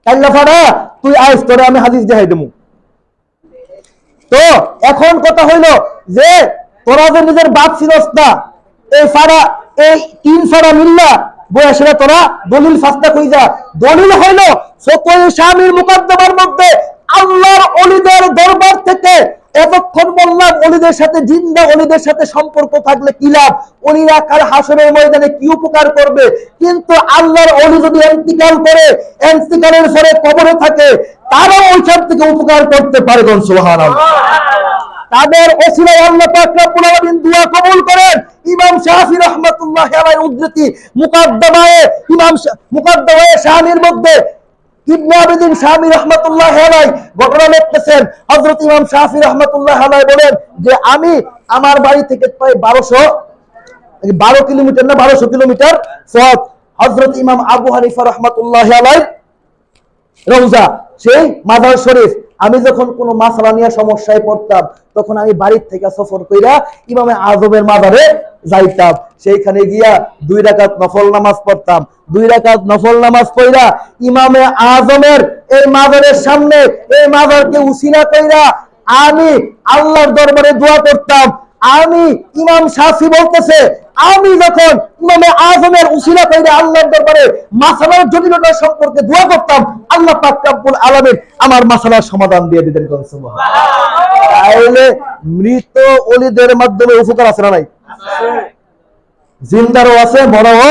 কাল্লা ফাড়া, তুই আইস, তোরে আমি হাদিস দেখাই দেবো। তো এখন কথা হইল যে তোরা যে নিজের বাপ ছিলস না, এই ফাড়া, এই 3 ফাড়া মিল্লা বয়সেরা তোরা দলিল ফাস্তা কই যা। দলিল হইল ফতোয়া শামীর মুকদ্দমার মধ্যে আল্লাহর ওলিদের দরবার থেকে এতক্ষণ বললাম ওলিদের সাথে, জিন্দা ওলিদের সাথে সম্পর্ক থাকলে কি লাভ, ওলিরা কাল হাসরের ময়দানে কি উপকার করবে। কিন্তু আল্লাহর ওলি যদি ইন্তিকাল করে, ইন্তিকালের পরে কবরে থাকে, তারাও ওইখান থেকে উপকার করতে পারে। কোন সুবহানাল্লাহ। তাদের ওসিলায় আল্লাহ পাক রব্বুল আলামিন দোয়া কবুল করেন। ইমাম শাফি রাহমাতুল্লাহি আলাইহির উদ্ধৃতি মুকদ্দমায়ে শামির মধ্যে ইবনে আবিদিন শামি রাহমাতুল্লাহি আলাইহি ঘটনা লিখতেছেন। হযরত ইমাম শাফি রাহমাতুল্লাহি আলাইহি বলেন যে আমি আমার বাড়ি থেকে প্রায় 12 কিলোমিটার না 1200 কিলোমিটার পথ হযরত ইমাম আবু হানিফা রাহমাতুল্লাহি আলাইহি রওজা, সেই মাজার শরীফ, আমি যখন কোনো মাসলা নিয়ে সমস্যায় পড়তাম, তখন আমি বাড়ির থেকে সফর কইরা ইমামে আজমের মাজারে যাইতাম। সেইখানে গিয়া 2 রাকাত নফল নামাজ পড়তাম। 2 রাকাত নফল নামাজ পড়া ইমামে আজমের এই মাজারের সামনে, এই মাজারকে উসিলা কইরা আমি আল্লাহর দরবারে দোয়া করতাম। আমি ইমাম শাফি বলতেছে, আমি যখন ইমামে আজমের উসিলা কইরা আল্লাহর দরবারে মাসালার জটিলতা সম্পর্কে দোয়া করতাম, আল্লাহ পাক রব্বুল আলামিন আমার মাসালার সমাধান দিয়ে দিতেন। কোন সুবহানাল্লাহ। তাহলে মৃত ওলিদের মাধ্যমে উপকার আছে না নাই? জিন্দারও আছে, মরাও।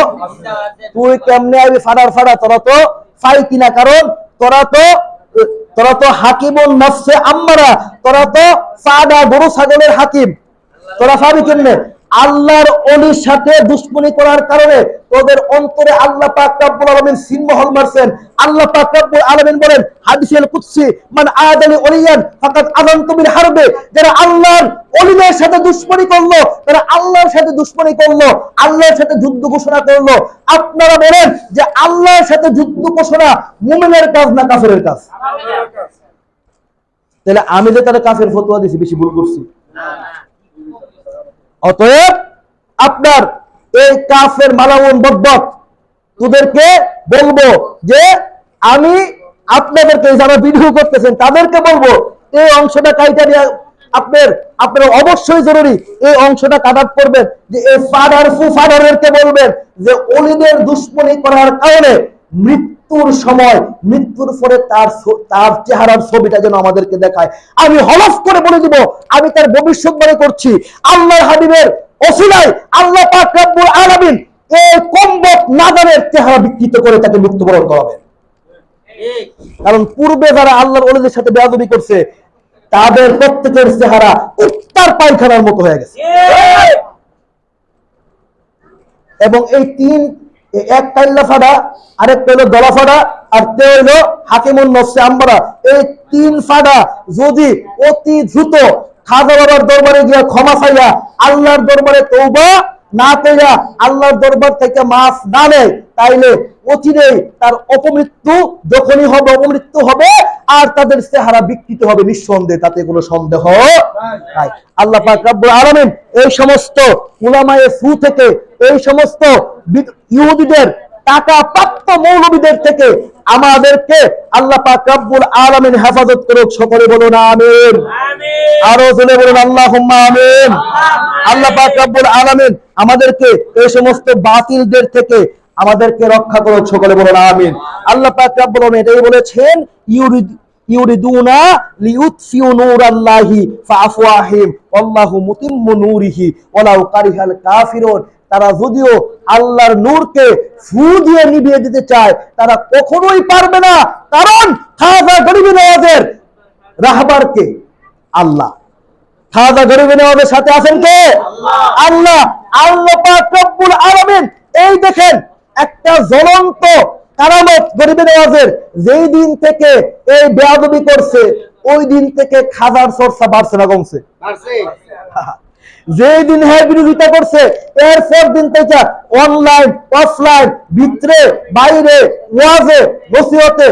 তুই কেমনে আবি ফাড়া, তোরা তো ফাইতি না। কারণ তোরা তো হাকিমুন নফসে আম্মারা, তোরা তো ফাড়া গরু ছাগলের হাকিম। তোরা পাবি কেমনে? আল্লাহর ওলির সাথে দুশমনি করার কারণে তোদের অন্তরে আল্লাহ পাক রব্বুল আলামিন সিনমোহর মারছেন। আল্লাহ পাক রব্বুল আলামিন বলেন হাদিসের কুদসি, মান আদালি ওলিয়ান ফাকাদ আযানতু বিল হারবে। যারা আল্লাহর ওলিদের সাথে দুশমনি করলো, তারা আল্লাহর সাথে দুশমনি করলো, আল্লাহর সাথে যুদ্ধ ঘোষণা করলো। আপনারা বলেন যে আল্লাহর সাথে যুদ্ধ ঘোষণা মুমিনের কাজ না কাফেরের কাজ? তাহলে আমি যে তারা কাফের ফতোয়া দিছি, বেশি ভুল করছি? অতএব আপনার এই কাফের মালাউন বদবক তোদেরকে বলবো যে আমি আপনাদেরকে যারা ভিডিও করতেছেন তাদেরকে বলবো এই অংশটা কাইটা দিয়ে আপনার অবশ্যই জরুরি এই অংশটা কাটাপ করবেন। যে এই ফাদারকে বলবেন যে ওলিদের দুশমনি করার কারণে মৃত্যুর সময়, মৃত্যুর পরে তার চেহারার ছবিটা যেন আমাদেরকে দেখায়। আমি হলফ করে বলে দিব, আমি তার ভবিষ্যৎবাণী করছি, আল্লাহর হাবিবের ওসিলায় আল্লাহ পাক রব্বুল আলামিন এই কম্বক নাদানের চেহারা বিকৃত করে তাকে মৃত্যুবরণ করাবেন। কারণ পূর্বে যারা আল্লাহর ওলিদের সাথে বেয়াদবি করছে, তাদের প্রত্যেকের চেহারা উত্তর পায়খানার মতো হয়ে গেছে। এবং এই এক কাইল্লা ফাড়া, আরেকটা হলো দলা ফাড়া, আর তে হইলো হাকিমুন নফসে আম্মারা। এই 3 ফাড়া যদি অতি দ্রুত খাজা বাবার দরবারে গিয়া ক্ষমা চাইয়া আল্লাহর দরবারে তওবা না কইরা আল্লাহর দরবার থেকে মাফ না নেয়, তাইলে অচিরেই তার অপমৃত্যু যখনই হবে, অপমৃত্যু হবে আর তাদের চেহারা বিকৃত হবে, নিঃসন্দেহে, তাতে কোনো সন্দেহ নাই। আল্লাহ পাক রব্বুল আলামিন এই সমস্ত উলামায়ে সু থেকে, এই সমস্ত ইহুদিদের টাকা প্রাপ্ত মৌলবীদের থেকে আমাদেরকে আল্লাহ পাক রব্বুল আলামিন হেফাজত করুক। সকলে বলুন আমিন। আরো জোরে বলুন আল্লাহুম্মা আমিন। আল্লাহ পাক রব্বুল আলামিন আমাদেরকে এই সমস্ত বাতিলদের থেকে আমাদেরকে রক্ষা করুক। সকলে বলুন আমিন। আল্লাহ পাক রব্বুল আলামিন এটাই বলেছেন, ইউরিদুনা লিউতফিউ নূরাল্লাহি ফাআফওয়াহিম আল্লাহু মুতিম্মু নূরিহি ওয়ালাউ কারিহাল কাফিরুন। তারা যদিও আল্লাহর নূরকে ফু দিয়ে নিভিয়ে দিতে চায়, তারা কখনোই পারবে না। কারণ খাজা গরিব নওয়াজের রাহবার কে? আল্লাহ। খাজা গরিব নওয়াজের সাথে আছেন কে? আল্লাহ। আল্লাহ পাক রব্বুল আলামিন এই দেখেন একটা জ্বলন্ত কারামত গরিব নওয়াজের, যেই দিন থেকে এই বেয়াদবি করছে, ওই দিন থেকে খাজার চর্চা বাড়ছে না কমছে? যেই দিন হ্যাঁ বিরোধিতা করছে এরপর দিন থেকে অনলাইন অফলাইন ভিতরে বাইরে ওয়াজে নসিহতে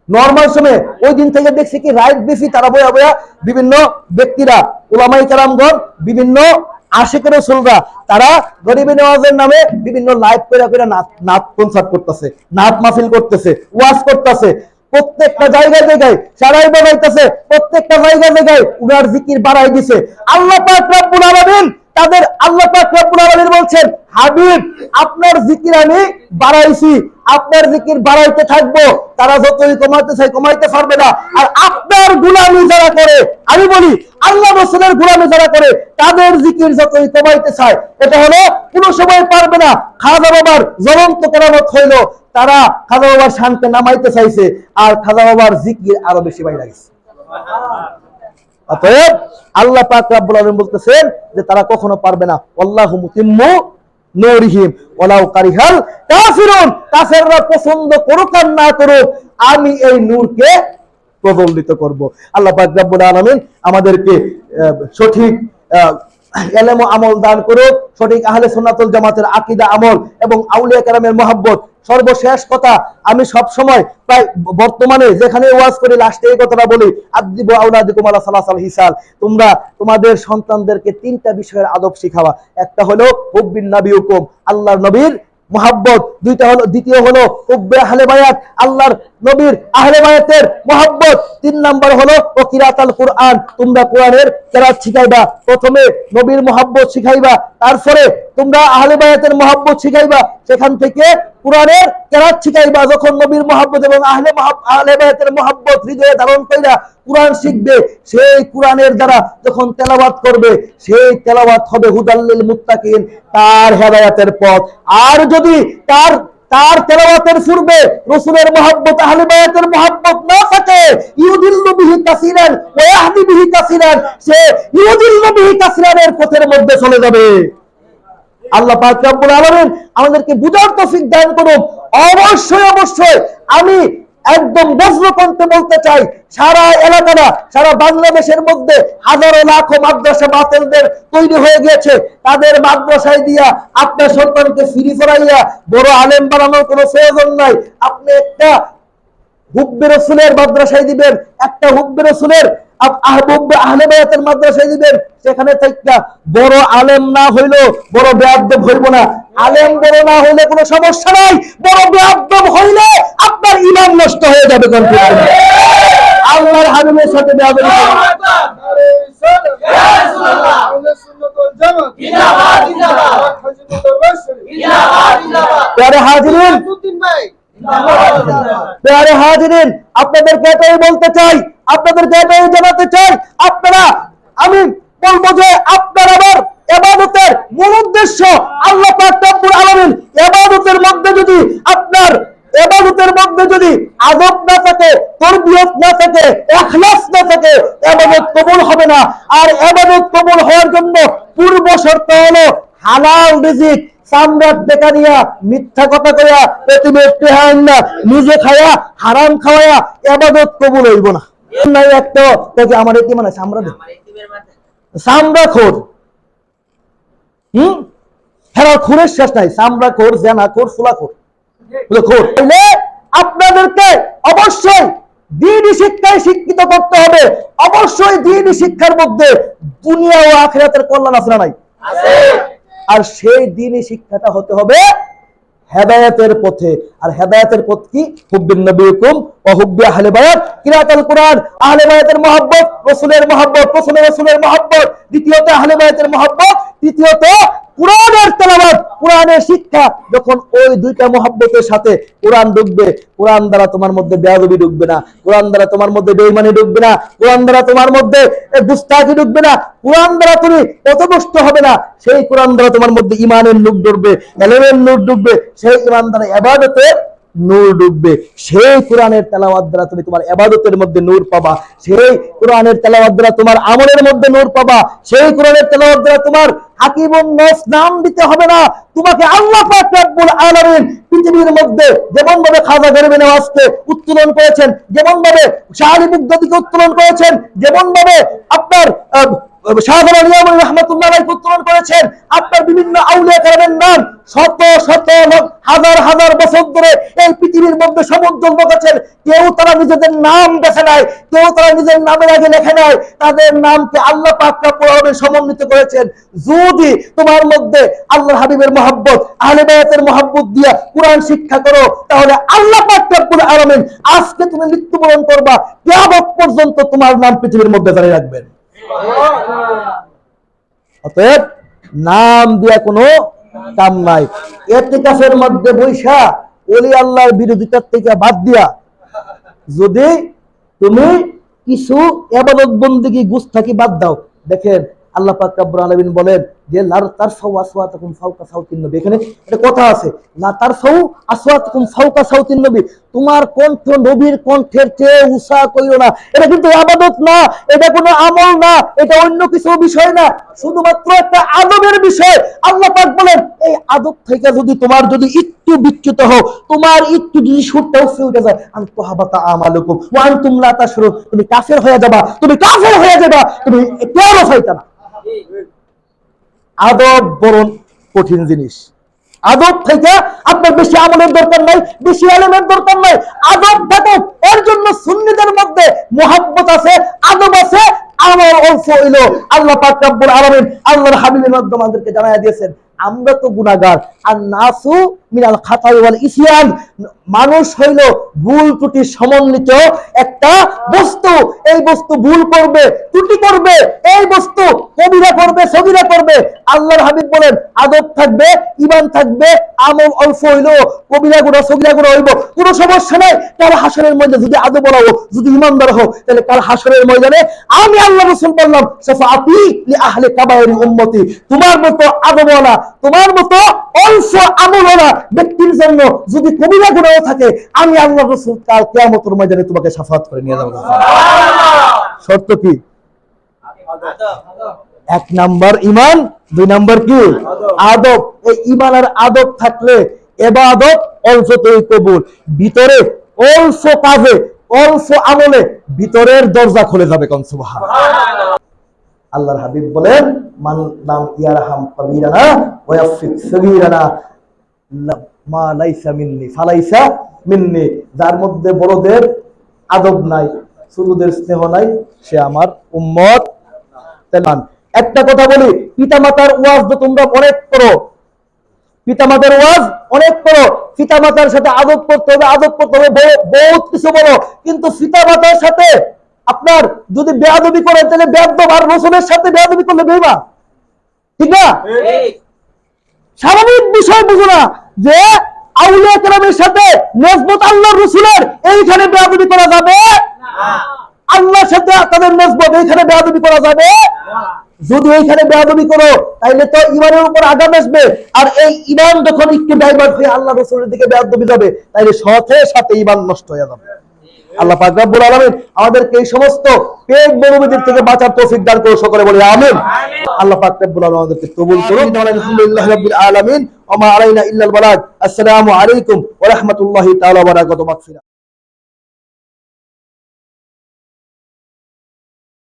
নরমাল সময়ে ওই দিন থেকে দেখছি কি রাইট বেশি তারা বয়া বয়া বিভিন্ন ব্যক্তিরা উলামায়ে কেরামগণ বিভিন্ন আশিকের রাসূলরা তারা গরিবে নওয়াজের নামে বিভিন্ন লাইভ করে নাত কনসার্ট করতেছে, নাত মাহফিল করতেছে, ওয়াজ করতেছে, প্রত্যেকটা জায়গায় জায়গায় সারাই বানাইতেছে, প্রত্যেকটা জায়গায় জায়গায় উনার জিকির বাড়াই দিছে। আল্লাহ পাক রব্বুল আলামিন তাদের আল্লাহ পাক রব্বুল আলামিন বলছেন, হাবিব আপনার জিকির আমি বাড়াইছি, আপনার জিকির বাড়াইতে থাকবো। তারা যতই কমাতে চাই কমাইতে পারবে না। আর আপনার গোলামি যারা করে, আমি বলি আল্লাহ রাসূলের গোলামি যারা করে তাদের জিকির যতই কমাইতে চায় এটা হলো কোনো সময় পারবে না। খাজা বাবার জ্বলন্ত কেরামত হইল, তারা খাজা বাবার শানকে নামাইতে চাইছে আর খাজা বাবার জিকির আরো বেশি বাইরে গেছে। অতএব আল্লাহ পাক রব্বুল আলামিন বলতেছেন যে তারা কখনো পারবে না। আল্লাহু মুতিম্মু নূরিহিম ওয়ালাউ কারিহাল কাফিরুন, কাফেররা পছন্দ করুক আর না করুক আমি এই নূরকে প্রজ্বলিত করব। আল্লাহ পাক রব্বুল আলামিন আমাদেরকে সঠিক ইলম ও আমল দান করুক, সঠিক আহলে সুন্নাতুল জামাতের আকীদা আমল এবং আউলিয়া কেরামের মহব্বত। সর্বশেষ কথা, আমি সব সময় প্রায় বর্তমানে যেখানে ওয়াজ করি লাস্টে এই কথাটা বলি, আদিবু আওলাদিকুম আলা সালাসাল হিসাল, তোমরা তোমাদের সন্তানদেরকে তিনটা বিষয়ের আদব শিখাবা। একটা হলো হুব্বিন নবী হুকুম, আল্লাহর নবীর মহব্বত, দ্বিতীয় হলো হুব্বে আহলে বায়াত, আল্লাহর নবীর আহলে বায়াতের মহব্বত, 3 নাম্বার হলো ও কিরাতাল কুরআন, তোমরা কোরআনের কেরাত শিখাইবা। প্রথমে নবীর মহব্বত শিখাইবা, তারপরে তোমরা আহলে বায়াতের মহব্বত শিখাইবা, সেখান থেকে কোরআনের কেরাত শিখাইবা। যখন নবীর মহব্বত এবং আহলে বায়াতের মহব্বত হৃদয়ে ধারণ কইরা কোরআন শিখবে, সেই কোরআনের দ্বারা যখন তেলাওয়াত করবে সেই তেলাওয়াত হবে হুদাল্লিল মুত্তাকিন, তার হেদায়েতের পথ। আর যদি তার তেলাওয়াতের পূর্বে রাসূলের মহব্বত আহলে বায়াতের মহব্বত না থাকে, ইউদিল্লু বিহি কাসিরান ওয়া ইয়াহদি বিহি কাসিরান, সে ইউদিল্লু বিহি কাসিরানের পথের মধ্যে চলে যাবে। আল্লাহ পাক রব্বুল আলামিন আমাদেরকে বুঝার তৌফিক দান করুন। অবশ্যই আমি একদম বজ্রকণ্ঠে বলতে চাই, সারা এলাকাটা সারা বাংলাদেশের মধ্যে হাজারো লাখো মাদ্রাসা বাতিলদের তৈরি হয়ে গেছে। তাদের মাদ্রাসায় দিয়া আপনার সন্তানকে ফ্রি পড়াইয়া বড় আলেম বানানোর কোনো প্রয়োজন নাই। আপনি একটা হুব্বে রাসূলের মাদ্রাসায় দিবেন, একটা হুব্বে রাসূলের আহলে বায়াতের মাদ্রাসায় দিবেন, সেখানে থেকে বড় আলেম না হইলো বড় বেয়াদব হইব না। আলেম বড় না হইলে কোনো সমস্যা নাই, বড় বেয়াদব হইলে আপনার ঈমান নষ্ট হয়ে যাবে। আল্লাহর হাবিবের সাথে বেয়াদবি প্যারে হাজিরিন, আপনাদেরকে এটাই বলতে চাই, আপনাদেরকে এটাই জানাতে চাই, আপনারা আমি বলবো যে আপনার আবার ইবাদতের মূল উদ্দেশ্য আল্লাহ পাক রব্বুল আলামিন, ইবাদতের মধ্যে যদি আপনার ইবাদতের মধ্যে যদি আদব না থাকে, তরবিয়ত না থাকে, ইখলাস না থাকে, ইবাদত কবুল হবে না। আর ইবাদত কবুল হওয়ার জন্য পূর্ব শর্ত হলো হালাল রিজিক। সামরাত দেখা নিয়া মিথ্যা কথা কইয়া প্রতিবেশী হয় না, নিজে খায়া হারাম খাওয়া ইবাদত কবুল হইব না। নাই একটা তোকে আমার এটি মানে সামরা খোর, হেরা খুরের শেষ নাই, সামরা খোর, জেনা খোর, ফুলা খোর, খোর। আপনাদেরকে অবশ্যই দ্বীনি শিক্ষায় শিক্ষিত করতে হবে। অবশ্যই দ্বীনি শিক্ষার মধ্যে দুনিয়া ও আখিরাতের কল্যাণ আছে না নাই? আর সেই দ্বীনি শিক্ষাটা হতে হবে হেদায়েতের পথে। আর হেদায়েতের পথ কি? হুব্বিন নবী হুকুম ওয়া হুব্বি আহলে বায়াত, কিরাতুল কুরআন, আহলে বায়াতের মহব্বত, রাসূলের মহব্বত, প্রথমে রাসূলের মহব্বত, দ্বিতীয়ত আহলে বায়াতের মহব্বত, তৃতীয়ত কোরআনের তেলাওয়াত, কোরআনের শিক্ষা। যখন ওই দুইটা মহব্বতের সাথে কোরআন ঢুকবে, কোরআন দ্বারা তোমার মধ্যে বেয়াদবি ঢুকবে না, কোরআন দ্বারা তোমার মধ্যে বেঈমানি ঢুকবে না, কোরআন দ্বারা তোমার মধ্যে গুস্তাখি ঢুকবে না, কোরআন দ্বারা তুমি পথভ্রষ্ট হবে না। সেই কোরআন দ্বারা তোমার মধ্যে ঈমানের নূর ঢুকবে, ইলমের নূর ঢুকবে, সেই ঈমান দ্বারা ইবাদতের নূর ডুববে। সেই কোরআনের তেলাওয়াত দ্বারা তুমি তোমার ইবাদতের মধ্যে নূর পাবা, সেই কোরআনের তেলাওয়াত দ্বারা তোমার আমলের মধ্যে নূর পাবা, সেই কোরআনের তেলাওয়াত দ্বারা তোমার হাকিমুন নাফস নাম দিতে হবে না, তোমাকে আল্লাহ পাক রব্বুল আলামিন পৃথিবীর মধ্যে যেমন ভাবে খাজা গরিবে নওয়াজকে উত্তোলন করেছেন, যেমন ভাবে শাহ আলী মুগদাদিকে উত্তোলন করেছেন, যেমন ভাবে আপনার শাহজালাল ইয়ামানী রাহমাতুল্লাহ আলাইহি উত্তোলন করেছেন, আপনার বিভিন্ন আউলিয়া কেরামের নাম শত শত হাজার হাজার বছর ধরে এই পৃথিবীর মধ্যে সমুদ্র লোক আছেন, কেউ তারা নিজেদের নাম বেছে নাই, কেউ তারা নিজের নামের আগে লেখে নাই, তাদের নামকে আল্লাহ পাক রব্বুল আলামিন সমন্বিত করেছেন। যদি তোমার মধ্যে আল্লাহর হাবিবের মহব্বত, আহলে বায়াতের মহব্বত দিয়া কোরআন শিক্ষা করো, তাহলে আল্লাহ পাক রব্বুল আলামিন আজকে তুমি মৃত্যুবরণ করবা, কিয়ামত পর্যন্ত তোমার নাম পৃথিবীর মধ্যে জারি রাখবেন। অতএব নাম দিয়া কোনো কাম নাই। ইতিকাফের মধ্যে বৈশা ওলি আল্লাহর বিরোধিতার থেকে বাদ দিয়া যদি তুমি কিছু ইবাদত বন্দেগী গুস্তাখি বাদ দাও, দেখেন আল্লাহ পাক রব্বুল আলামিন বলেন যে লার তারফাউ আসওয়াতাকুম ফাওকা সাউতিন নবী, এখানে একটা কথা আছে, লা তারফাউ আসওয়াতাকুম ফাওকা সাউতিন নবী, তোমার কণ্ঠ নবীর কণ্ঠের চেয়ে উঁচা কইরো না। এটা কিন্তু ইবাদত না, এটা কোনো আমল না, এটা অন্য কিছু বিষয় না, শুধুমাত্র একটা আদবের বিষয়। আল্লাহ পাক বলেন এই আদব থেকে যদি তোমার যদি একটু বিচ্যুত হও, তোমার একটু যদি সুরটা উঠে যায়, আনতুহাবাতা আমালুকুম ওয়া আনতুম লা তাশউরুন, তুমি কাফের হয়ে যাবা, তুমি কাফের হয়ে যাবা, তুমি কেন চাইতা না। আদব বড় কঠিন জিনিস। আদব থেকে আপনার বেশি আমলের দরকার নাই, বেশি ইলমের দরকার নাই, আদব থাকো। এর জন্য সুন্নিদের মধ্যে মুহাব্বত আছে, আদব আছে, আমল অল্প হইল। আল্লাহ পাক রব্বুল আলামিন আল্লাহর হাবিবের মাধ্যমে আমাদেরকে জানায়া দিয়েছেন আমরা তো গুনাহগার, আর নাসু মিনাল খাতাই ওয়াল ইসিয়ান, মানুষ হইল ভুল ত্রুটি সমন্বিত একটা বস্তু। এই বস্তু ভুল করবে, ত্রুটি করবে, এই বস্তু কবিরা করবে, সগীরা করবে। আল্লাহর হাবিব বলেন আদব থাকবে, ঈমান থাকবে, আমল অল্প হইল, কবিরা গুনাহ সগীরা গুনাহ হইব, কোনো সমস্যা নাই। কাল হাসরের ময়দানে যদি আদব বলা হোক, যদি ঈমানদার হোক, তাহলে কাল হাসরের ময়দানে আমি আল্লাহ রাসূল বললাম শাফাআতি লি আহলি কাবায়ের উম্মতি, তোমার মতো আদবওয়ালা, তোমার মতো অল্প আমলওয়ালা ব্যক্তির জন্য যদি কবিরা গুনাহ থাকে, আমি আল্লাহ রাসূল কাল কিয়ামতের ময়দানে তোমাকে শাফাআত করে নিয়ে যাব। শর্ত কি? এক নাম্বার ঈমান, দুই নাম্বার কি? আদব। এই ঈমান আর আদব থাকলে ইবাদত অল্পতেই কবুল, ভিতরে অল্প কাজে অল্প আমলে ভিতরের দরজা খুলে যাবে। কোন সুবহানাল্লাহ। আল্লাহর হাবিব বলেন মান নাম ইয়ারহাম কবিরানা ওয়া ইয়াফিক সগীরানা মা লাইসা মিন্নি ফালাইসা মিন্নি, যার মধ্যে বড়দের আদব নাই, ছোটদের স্নেহ নাই, সে আমার উম্মত। একটা কথা বলি, পিতামাতার ওয়াজ তো তোমরা অনেক করো, পিতামাতার ওয়াজ অনেক করো, পিতামাতার সাথে আদব করতে হবে, আদব করতে হবে, বহুত কিছু বলো, কিন্তু পিতামাতার সাথে আপনার যদি বেয়াদবি করেন তাহলে বেয়াদব আর রাসূলের সাথে বেয়াদবি করলে বেঈমান, ঠিক না? স্বাভাবিক বিষয় বুঝো না যে আউলিয়া কেরামের সাথে নসবত আল্লাহর রাসূলের এইখানে বেয়াদবি করা যাবে না, আল্লাহর সাথে তাদের নসবত এইখানে বেয়াদবি করা যাবে না। যদি এইখানে বেয়াদবি করো তাহলে তো ঈমানের উপর আঘাত আসবে, আর এই ঈমান যখন একটু ডাইভার্ট হয়ে আল্লাহ রাসূলের দিকে বেয়াদবি যাবে, তাহলে সাথে সাথে ঈমান নষ্ট হয়ে যাবে। আল্লাহ পাক রব্বুল আলামিন আমাদেরকে এই সমস্ত পেট বনবিদির থেকে বাঁচার তৌফিক দান করুন, সকলে বলি আমিন। আল্লাহ পাক রব্বুল আলামিন আমাদেরকে কবুল করুন। আলহামদুলিল্লাহি রাব্বিল আলামিন ওয়া মা আলাইনা ইল্লাল বালাগ। আসসালামু আলাইকুম ওয়া রাহমাতুল্লাহি তাআলা ওয়া বারাকাতুহু।